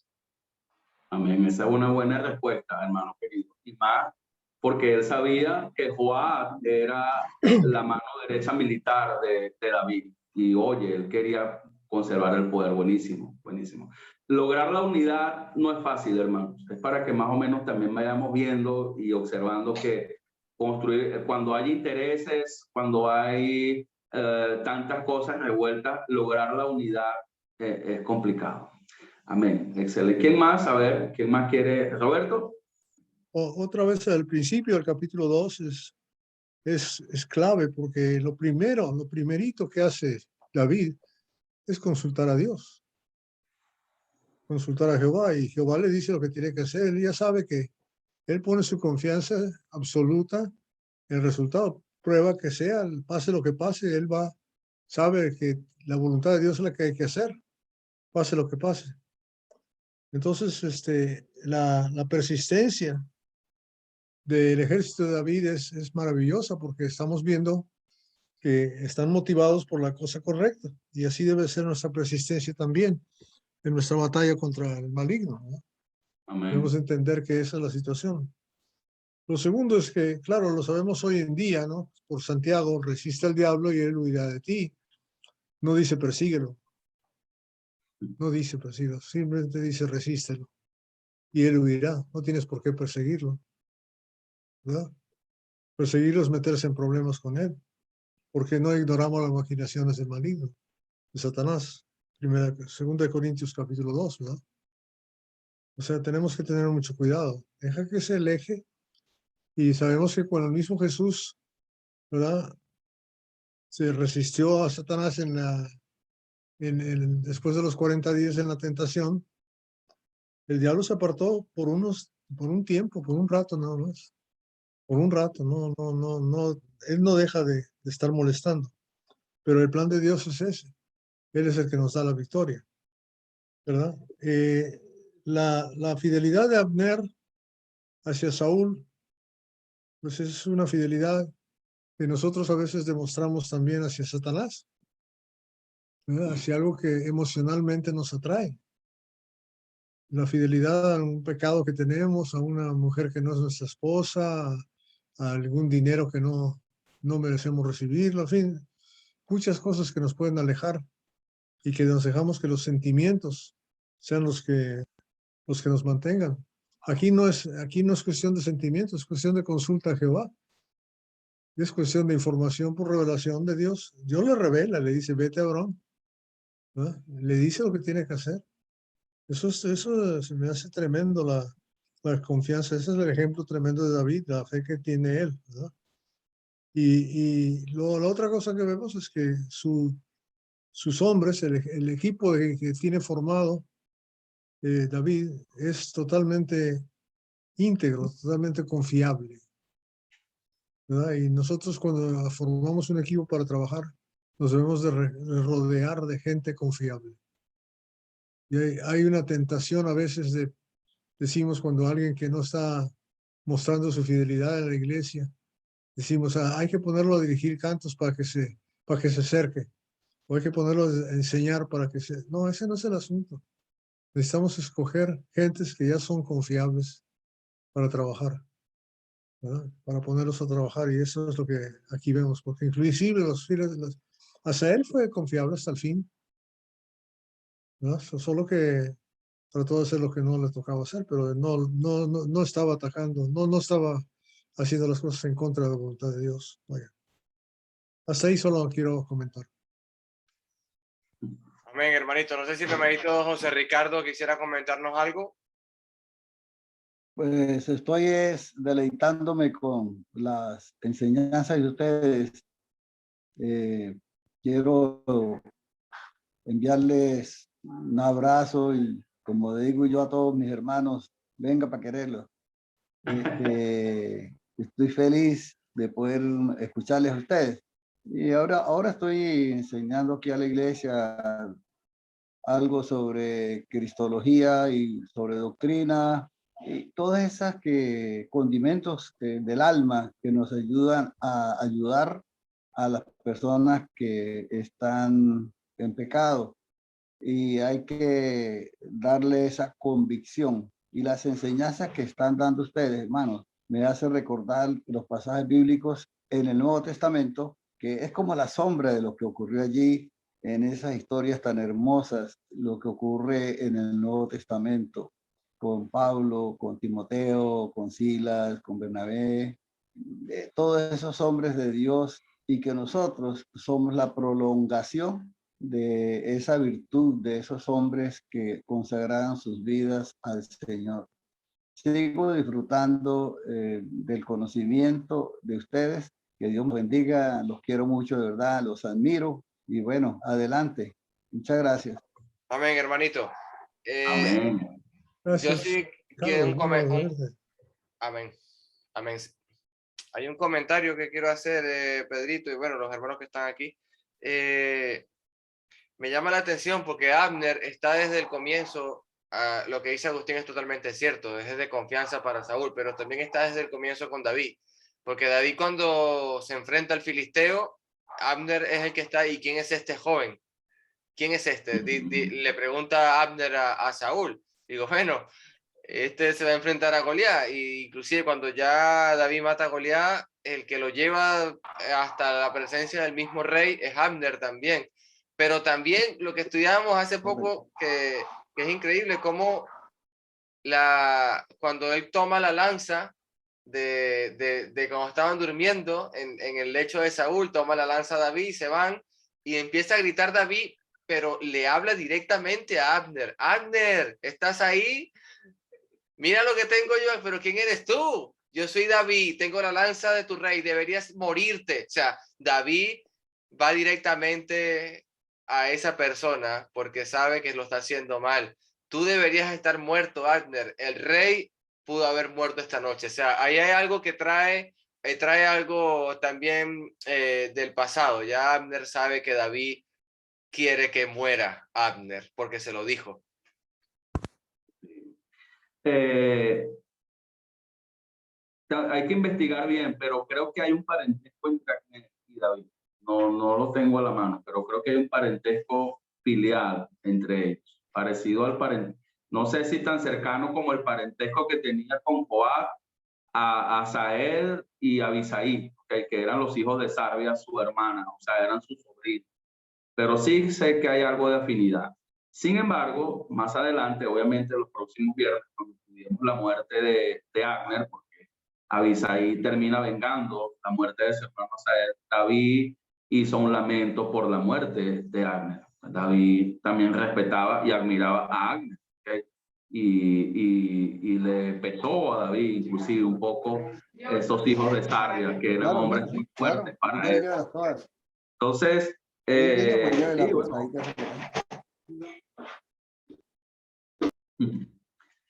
Amén. Esa es una buena respuesta, hermano querido. Y más porque él sabía que Joab era la mano derecha militar de David. Y oye, él quería conservar el poder. Buenísimo, buenísimo. Lograr la unidad no es fácil, hermanos. Es para que más o menos también vayamos viendo y observando que construir, cuando hay intereses, cuando hay tantas cosas revueltas, lograr la unidad es complicado. Amén. Excelente. ¿Quién más? A ver, ¿quién más quiere? ¿Roberto? Otra vez al principio del capítulo 2 es clave porque lo primerito que hace David es consultar a Dios, consultar a Jehová, y Jehová le dice lo que tiene que hacer. Él ya sabe que él pone su confianza absoluta en el resultado. Prueba que sea, pase lo que pase, él sabe que la voluntad de Dios es la que hay que hacer, pase lo que pase. Entonces, la persistencia del ejército de David es maravillosa porque estamos viendo que están motivados por la cosa correcta, y así debe ser nuestra persistencia también en nuestra batalla contra el maligno, ¿no? Amén. Debemos entender que esa es la situación. Lo segundo es que, claro, lo sabemos hoy en día, ¿no? Por Santiago, resiste al diablo y él huirá de ti. No dice persíguelo. No dice persíguelo, simplemente dice resístelo. y él huirá. No tienes por qué perseguirlo, ¿verdad? Perseguirlo es meterse en problemas con él, porque no ignoramos las maquinaciones del maligno, de Satanás. Segunda de Corintios capítulo 2, ¿verdad? O sea, tenemos que tener mucho cuidado. Deja que se aleje, y sabemos que cuando el mismo Jesús, ¿verdad?, se resistió a Satanás después de los 40 días en la tentación, el diablo se apartó por un tiempo, por un rato nada más. Por un rato, no, él no deja de estar molestando. Pero el plan de Dios es ese. Él es el que nos da la victoria, ¿verdad? La fidelidad de Abner hacia Saúl, pues es una fidelidad que nosotros a veces demostramos también hacia Satanás, ¿verdad? Hacia algo que emocionalmente nos atrae. La fidelidad a un pecado que tenemos, a una mujer que no es nuestra esposa, a algún dinero que no merecemos recibirlo, en fin, muchas cosas que nos pueden alejar y que nos dejamos que los sentimientos sean los que nos mantengan. Aquí no es cuestión de sentimientos, es cuestión de consulta a Jehová. Es cuestión de información por revelación de Dios. Dios le revela, le dice, vete a Abraham, ¿verdad? Le dice lo que tiene que hacer. Eso se me hace tremendo la confianza. Ese es el ejemplo tremendo de David, la fe que tiene él, ¿verdad? La otra cosa que vemos es que sus hombres, el equipo que tiene formado David, es totalmente íntegro, totalmente confiable, ¿verdad? Y nosotros cuando formamos un equipo para trabajar, nos debemos de rodear de gente confiable. Y hay una tentación a veces decimos cuando alguien que no está mostrando su fidelidad en la iglesia, decimos, hay que ponerlo a dirigir cantos para que se acerque, o hay que ponerlo a enseñar para que se... No, ese no es el asunto. Necesitamos escoger gentes que ya son confiables para trabajar, ¿verdad? Para ponerlos a trabajar, y eso es lo que aquí vemos, porque inclusive hasta él fue confiable hasta el fin, ¿verdad? Solo que trató de hacer lo que no le tocaba hacer, pero no estaba atacando, no estaba haciendo las cosas en contra de la voluntad de Dios. Vaya. Hasta ahí solo quiero comentar. Amén, hermanito. No sé si mi hermanito José Ricardo quisiera comentarnos algo. Pues estoy deleitándome con las enseñanzas de ustedes. Quiero enviarles un abrazo y, como digo yo a todos mis hermanos, venga para quererlos. Estoy feliz de poder escucharles a ustedes. Y ahora estoy enseñando aquí a la iglesia algo sobre cristología y sobre doctrina y todas esas condimentos del alma que nos ayudan a ayudar a las personas que están en pecado. Y hay que darle esa convicción. Y las enseñanzas que están dando ustedes, hermanos, me hace recordar los pasajes bíblicos en el Nuevo Testamento, que es como la sombra de lo que ocurrió allí en esas historias tan hermosas, lo que ocurre en el Nuevo Testamento, con Pablo, con Timoteo, con Silas, con Bernabé, todos esos hombres de Dios, y que nosotros somos la prolongación de esa virtud de esos hombres que consagraron sus vidas al Señor. Sigo disfrutando del conocimiento de ustedes. Que Dios los bendiga. Los quiero mucho, de verdad. Los admiro. Y bueno, adelante. Muchas gracias. Amén, hermanito. Amén. Gracias. Yo sí Carlos, quiero Amén. Amén. Hay un comentario que quiero hacer, Pedrito, y bueno, los hermanos que están aquí. Me llama la atención porque Abner está desde el comienzo, lo que dice Agustín es totalmente cierto, es de confianza para Saúl, pero también está desde el comienzo con David, porque David cuando se enfrenta al filisteo, Abner es el que está, ¿y quién es este joven? ¿Quién es este? Le pregunta Abner a Saúl. Digo, bueno, este se va a enfrentar a Goliat, y inclusive cuando ya David mata a Goliat, el que lo lleva hasta la presencia del mismo rey es Abner también. Pero también lo que estudiábamos hace poco, que es increíble, cómo cuando él toma la lanza de cuando estaban durmiendo en el lecho de Saúl, toma la lanza David, se van y empieza a gritar David, pero le habla directamente a Abner. Abner, ¿estás ahí? Mira lo que tengo yo, pero ¿quién eres tú? Yo soy David, tengo la lanza de tu rey, deberías morirte. O sea, David va directamente a esa persona porque sabe que lo está haciendo mal. Tú deberías estar muerto, Abner. El rey pudo haber muerto esta noche. O sea, ahí hay algo que trae algo también del pasado. Ya Abner sabe que David quiere que muera Abner porque se lo dijo. Hay que investigar bien, pero creo que hay un parentesco entre Abner y David. No lo tengo a la mano, pero creo que hay un parentesco filial entre ellos, parecido al parentesco. No sé si tan cercano como el parentesco que tenía con Joab, a Asael y a Abisaí, que eran los hijos de Sarbia, su hermana, o sea, eran sus sobrinos. Pero sí sé que hay algo de afinidad. Sin embargo, más adelante, obviamente los próximos viernes, cuando estudiemos la muerte de Abner, porque Abisaí termina vengando la muerte de su hermano Asael, David hizo un lamento por la muerte de Abner. David también respetaba y admiraba a Abner, ¿okay? Y le pesó a David, inclusive un poco, esos hijos de Sarbia, que eran hombres muy fuertes para él. Entonces, sí, bueno.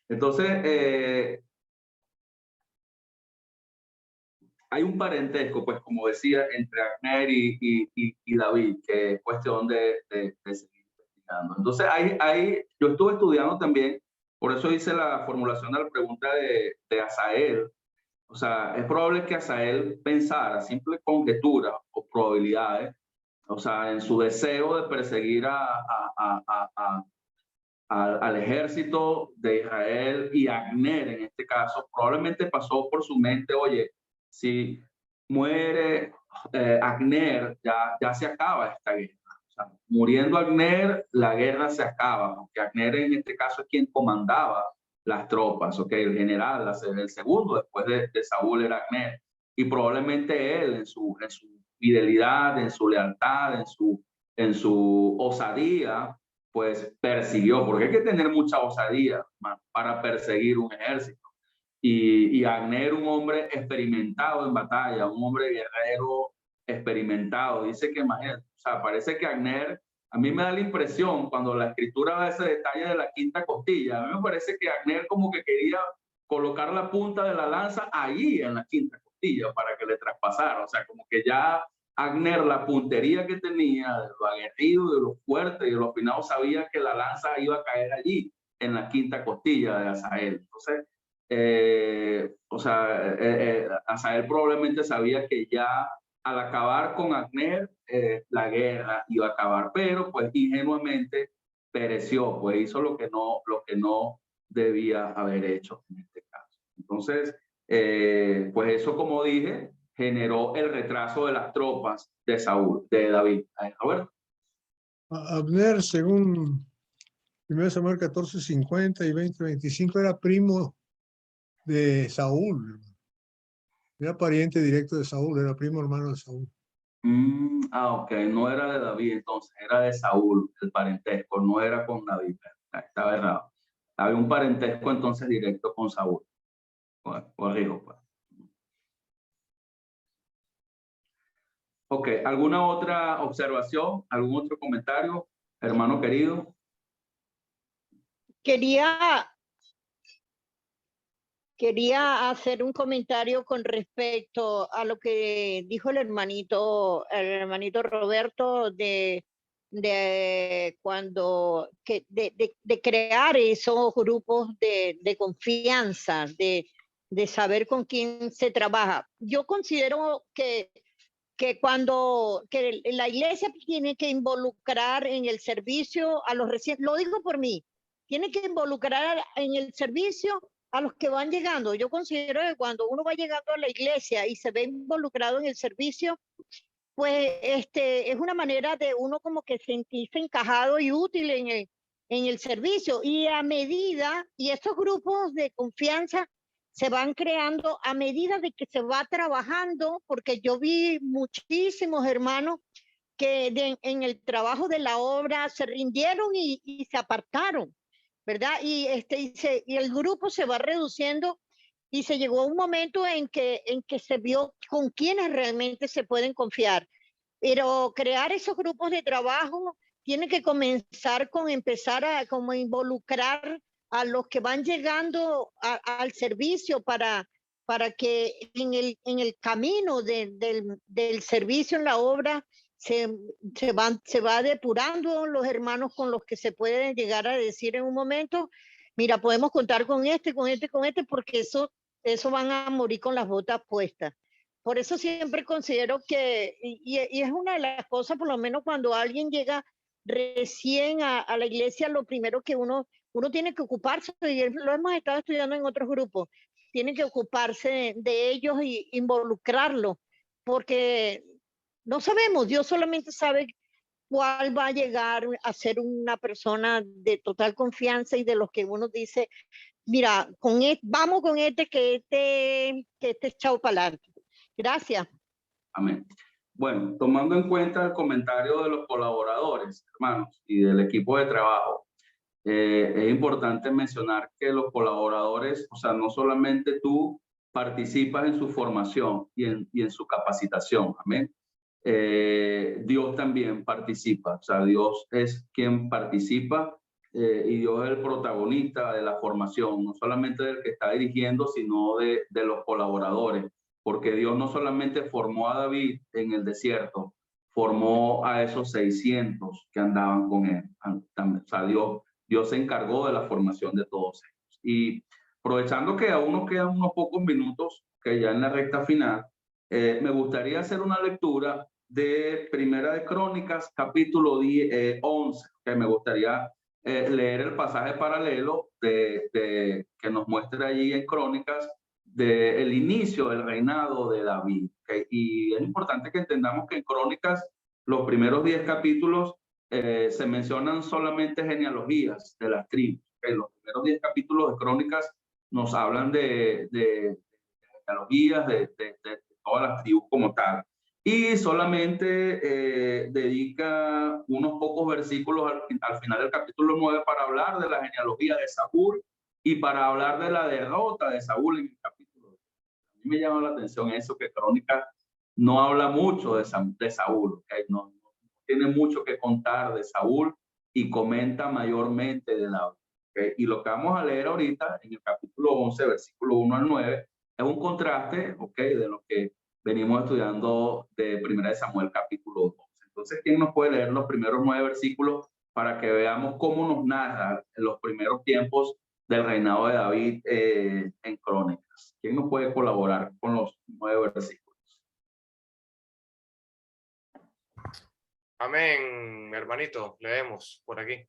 Entonces, hay un parentesco, pues, como decía, entre Abner y David, que es cuestión de seguir investigando. Entonces, yo estuve estudiando también, por eso hice la formulación de la pregunta de Asael. O sea, es probable que Asael pensara, simple conjetura o probabilidades, o sea, en su deseo de perseguir al ejército de Israel y Abner en este caso, probablemente pasó por su mente, oye, si muere Abner, ya se acaba esta guerra. O sea, muriendo Abner, la guerra se acaba, porque Abner en este caso es quien comandaba las tropas, ¿ok? El general, el segundo después de Saúl era Abner. Y probablemente él en su fidelidad, en su lealtad, en su osadía, pues persiguió, porque hay que tener mucha osadía para perseguir un ejército. Y Abner, un hombre experimentado en batalla, un hombre guerrero experimentado, dice que, imagínate, o sea, parece que Abner, a mí me da la impresión, cuando la escritura da ese detalle de la quinta costilla, a mí me parece que Abner como que quería colocar la punta de la lanza ahí en la quinta costilla para que le traspasara, o sea, como que ya Abner, la puntería que tenía, de lo aguerrido, de lo fuerte y de lo opinado, sabía que la lanza iba a caer allí, en la quinta costilla de Asael. Entonces, o sea, Asael probablemente sabía que ya al acabar con Abner, la guerra iba a acabar, pero pues ingenuamente pereció, pues hizo lo que no debía haber hecho en este caso. Entonces, pues eso, como dije, generó el retraso de las tropas de Saúl, de David. A ver. Abner, según 1 Samuel 14:50 y 20:25, era primo de Saúl. Era pariente directo de Saúl, era primo hermano de Saúl. Ok, no era de David entonces, era de Saúl, el parentesco, no era con David, estaba errado. Había un parentesco entonces directo con Saúl. Corrijo, pues. Ok, ¿alguna otra observación? ¿Algún otro comentario, hermano querido? Quería hacer un comentario con respecto a lo que dijo el hermanito Roberto de cuando de crear esos grupos de confianza, de saber con quién se trabaja. Yo considero que la iglesia tiene que involucrar en el servicio a los recién, lo digo por mí, tiene que involucrar en el servicio a los que van llegando. Yo considero que cuando uno va llegando a la iglesia y se ve involucrado en el servicio, pues es una manera de uno como que sentirse encajado y útil en el servicio. Y a medida, y estos grupos de confianza se van creando a medida de que se va trabajando, porque yo vi muchísimos hermanos que en el trabajo de la obra se rindieron y se apartaron, ¿verdad? Y el grupo se va reduciendo y se llegó a un momento en que se vio con quiénes realmente se pueden confiar. Pero crear esos grupos de trabajo tiene que comenzar con empezar a como involucrar a los que van llegando al servicio para que en el camino del servicio en la obra se va depurando los hermanos con los que se pueden llegar a decir en un momento, mira, podemos contar con este, porque eso van a morir con las botas puestas. Por eso siempre considero que, y es una de las cosas, por lo menos cuando alguien llega recién a la iglesia, lo primero que uno tiene que ocuparse, y lo hemos estado estudiando en otros grupos, tiene que ocuparse de ellos y involucrarlos, porque no sabemos, Dios solamente sabe cuál va a llegar a ser una persona de total confianza y de los que uno dice, mira, vamos con que este echado para adelante. Gracias. Amén. Bueno, tomando en cuenta el comentario de los colaboradores, hermanos, y del equipo de trabajo, es importante mencionar que los colaboradores, o sea, no solamente tú participas en su formación y en su capacitación, amén. Dios también participa, o sea, Dios es quien participa y Dios es el protagonista de la formación, no solamente del que está dirigiendo, sino de los colaboradores, porque Dios no solamente formó a David en el desierto, formó a esos 600 que andaban con él. O sea, Dios se encargó de la formación de todos ellos. Y aprovechando que aún nos quedan unos pocos minutos, que ya en la recta final, me gustaría hacer una lectura de Primera de Crónicas, capítulo 11, que me gustaría leer el pasaje paralelo que nos muestra allí en Crónicas del inicio del reinado de David. ¿Okay? Y es importante que entendamos que en Crónicas los primeros 10 capítulos se mencionan solamente genealogías de las tribus. ¿Okay? Los primeros 10 capítulos de Crónicas nos hablan de genealogías de todas las tribus como tal. Y solamente dedica unos pocos versículos al final del capítulo 9 para hablar de la genealogía de Saúl y para hablar de la derrota de Saúl en el capítulo 2. A mí me llama la atención eso, que Crónicas no habla mucho de Saúl, ¿okay? No tiene mucho que contar de Saúl y comenta mayormente de David. ¿Okay? Y lo que vamos a leer ahorita en el capítulo 11, versículo 1 al 9, es un contraste, ¿okay? De lo que venimos estudiando de 1 Samuel capítulo 2. Entonces, ¿quién nos puede leer los primeros 9 versículos para que veamos cómo nos narra los primeros tiempos del reinado de David en Crónicas? ¿Quién nos puede colaborar con los 9 versículos? Amén, hermanito. Leemos por aquí.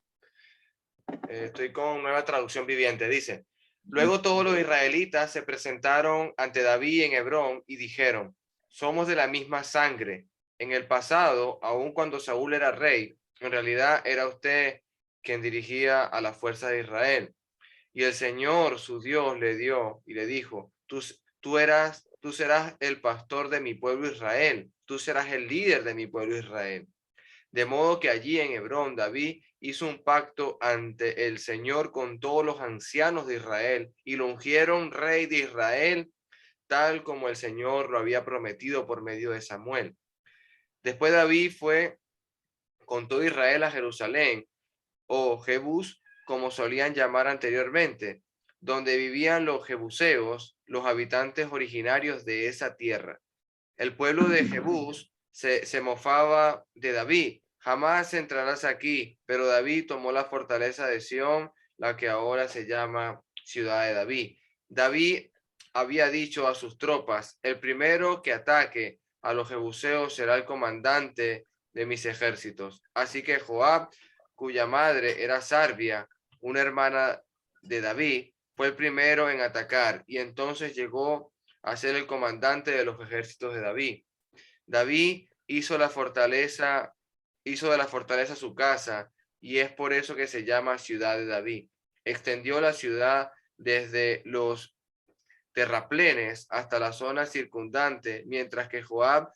Estoy con Nueva Traducción Viviente. Dice: luego todos los israelitas se presentaron ante David en Hebrón y dijeron: somos de la misma sangre. En el pasado, aun cuando Saúl era rey, en realidad era usted quien dirigía a la fuerza de Israel. Y el Señor, su Dios, le dio y le dijo: tú serás el pastor de mi pueblo Israel. Tú serás el líder de mi pueblo Israel. De modo que allí en Hebrón, David hizo un pacto ante el Señor con todos los ancianos de Israel y lo ungieron rey de Israel, tal como el Señor lo había prometido por medio de Samuel. Después David fue con todo Israel a Jerusalén, o Jebús, como solían llamar anteriormente, donde vivían los jebuseos, los habitantes originarios de esa tierra. El pueblo de Jebús se mofaba de David: jamás entrarás aquí, pero David tomó la fortaleza de Sión, la que ahora se llama Ciudad de David. David había dicho a sus tropas: el primero que ataque a los jebuseos será el comandante de mis ejércitos. Así que Joab, cuya madre era Sarbia, una hermana de David, fue el primero en atacar, y entonces llegó a ser el comandante de los ejércitos de David. David hizo de la fortaleza su casa y es por eso que se llama ciudad de David. Extendió la ciudad desde los terraplenes hasta la zona circundante, mientras que Joab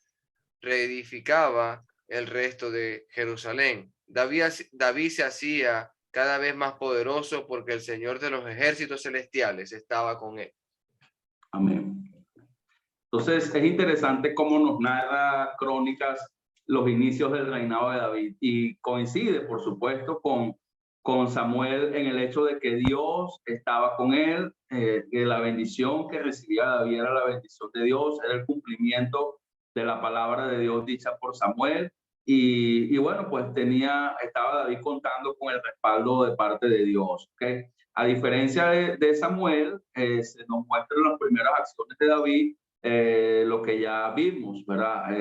reedificaba el resto de Jerusalén. David se hacía cada vez más poderoso porque el Señor de los ejércitos celestiales estaba con él. Amén. Entonces, es interesante cómo nos narra Crónicas los inicios del reinado de David y coincide, por supuesto, con Samuel en el hecho de que Dios estaba con él, que la bendición que recibía David era la bendición de Dios, era el cumplimiento de la palabra de Dios dicha por Samuel. Y bueno, pues estaba David contando con el respaldo de parte de Dios. ¿Okay? A diferencia de Samuel, se nos muestran las primeras acciones de David, lo que ya vimos, ¿verdad?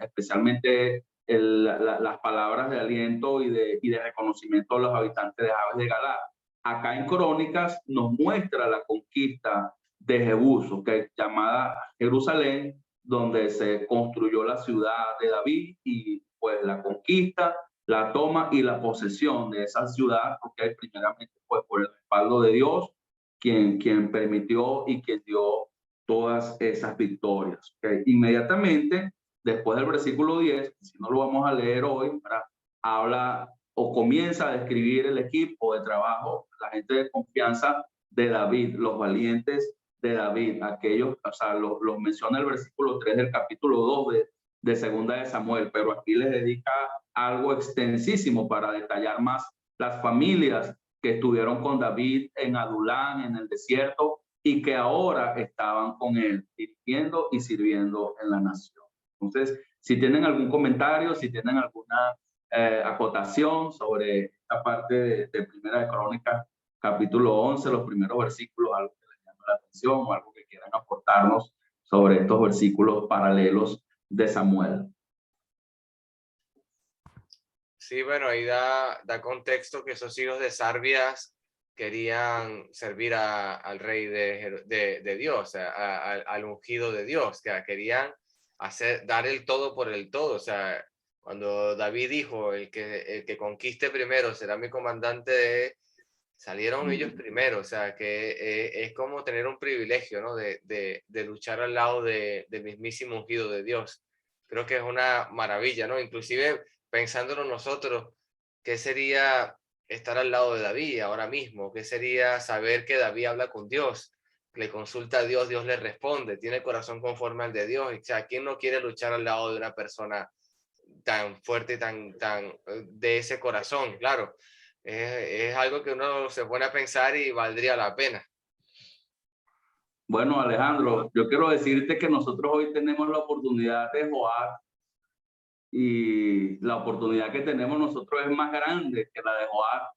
Especialmente las palabras de aliento y de reconocimiento a los habitantes de Jabes de Galaad. Acá en Crónicas nos muestra la conquista de Jebús, ¿okay? Llamada Jerusalén, donde se construyó la ciudad de David y pues la conquista, la toma y la posesión de esa ciudad, porque primeramente pues por el respaldo de Dios, quien permitió y quien dio todas esas victorias. ¿Okay? Inmediatamente, después del versículo 10, si no lo vamos a leer hoy, ¿verdad? Habla o comienza a describir el equipo de trabajo, la gente de confianza de David, los valientes de David, aquellos, o sea, los menciona el versículo 3 del capítulo 2 de Segunda de Samuel, pero aquí les dedica algo extensísimo para detallar más las familias que estuvieron con David en Adulán, en el desierto, y que ahora estaban con él, dirigiendo y sirviendo en la nación. Entonces, si tienen algún comentario, si tienen alguna acotación sobre esta parte de Primera de Crónicas, capítulo 11, los primeros versículos, algo que les llame la atención o algo que quieran aportarnos sobre estos versículos paralelos de Samuel. Sí, bueno, ahí da contexto que esos hijos de Sarvias querían servir al rey de Dios, al ungido de Dios, que querían dar el todo por el todo. O sea, cuando David dijo, el que conquiste primero será mi comandante, salieron ellos primero. O sea, que es como tener un privilegio, ¿no? De luchar al lado del mismísimo ungido de Dios. Creo que es una maravilla, ¿no? Inclusive pensándolo nosotros, ¿qué sería estar al lado de David ahora mismo? ¿Qué sería saber que David habla con Dios? Le consulta a Dios, Dios le responde, tiene el corazón conforme al de Dios. O sea, ¿quién no quiere luchar al lado de una persona tan fuerte, tan de ese corazón? Claro, es algo que uno se pone a pensar y valdría la pena. Bueno, Alejandro, yo quiero decirte que nosotros hoy tenemos la oportunidad de Joab, y la oportunidad que tenemos nosotros es más grande que la de Joab.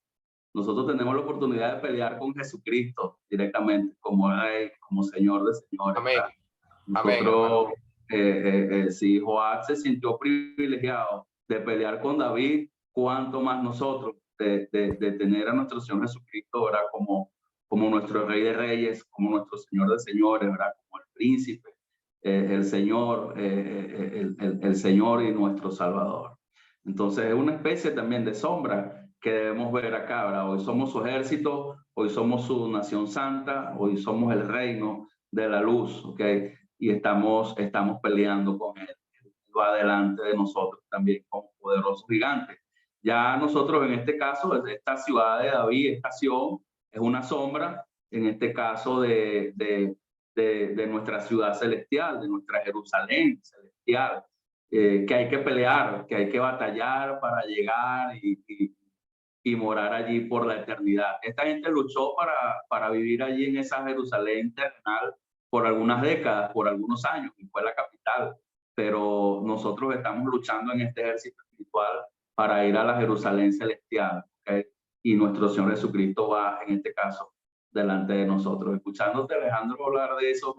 Nosotros tenemos la oportunidad de pelear con Jesucristo directamente, como Rey, como Señor de señores. Amén. Nosotros, Amén. si Joab se sintió privilegiado de pelear con David, cuánto más nosotros de tener a nuestro Señor Jesucristo, ¿verdad? Como nuestro Rey de Reyes, como nuestro Señor de señores, ¿verdad? Como el príncipe, el Señor, el Señor y nuestro Salvador. Entonces es una especie también de sombra que debemos ver acá, ¿verdad? Hoy somos su ejército, hoy somos su nación santa, hoy somos el reino de la luz, ¿ok? Y estamos peleando con él. Él va delante de nosotros también como poderoso gigante. Ya nosotros en este caso, esta ciudad de David, esta Sión, es una sombra, en este caso de nuestra ciudad celestial, de nuestra Jerusalén celestial, que hay que pelear, que hay que batallar para llegar y morar allí por la eternidad. Esta gente luchó para vivir allí en esa Jerusalén terrenal por algunas décadas, por algunos años, y fue la capital. Pero nosotros estamos luchando en este ejército espiritual para ir a la Jerusalén celestial, ¿okay? Y nuestro Señor Jesucristo va, en este caso, delante de nosotros. Escuchándote, Alejandro, hablar de eso,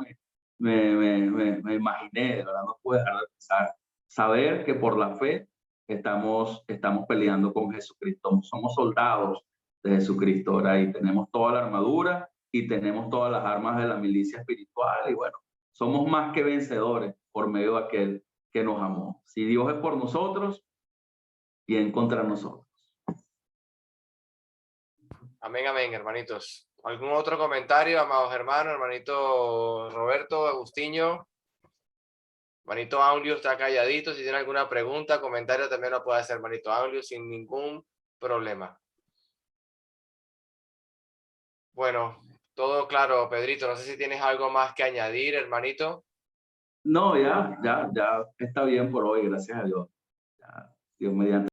me imaginé, de verdad no puedo dejar de pensar, saber que por la fe estamos peleando con Jesucristo, somos soldados de Jesucristo, ¿verdad? Y tenemos toda la armadura y tenemos todas las armas de la milicia espiritual, y bueno, somos más que vencedores por medio de aquel que nos amó. Si Dios es por nosotros, ¿quién contra nosotros? Amén, amén, hermanitos. ¿Algún otro comentario, amados hermanos? Hermanito Roberto, Agustinho. Hermanito Aulio está calladito. Si tiene alguna pregunta, comentario, también lo puede hacer hermanito Aulio sin ningún problema. Bueno, todo claro, Pedrito. No sé si tienes algo más que añadir, hermanito. No, ya está bien por hoy, gracias a Dios. Ya, Dios mediante.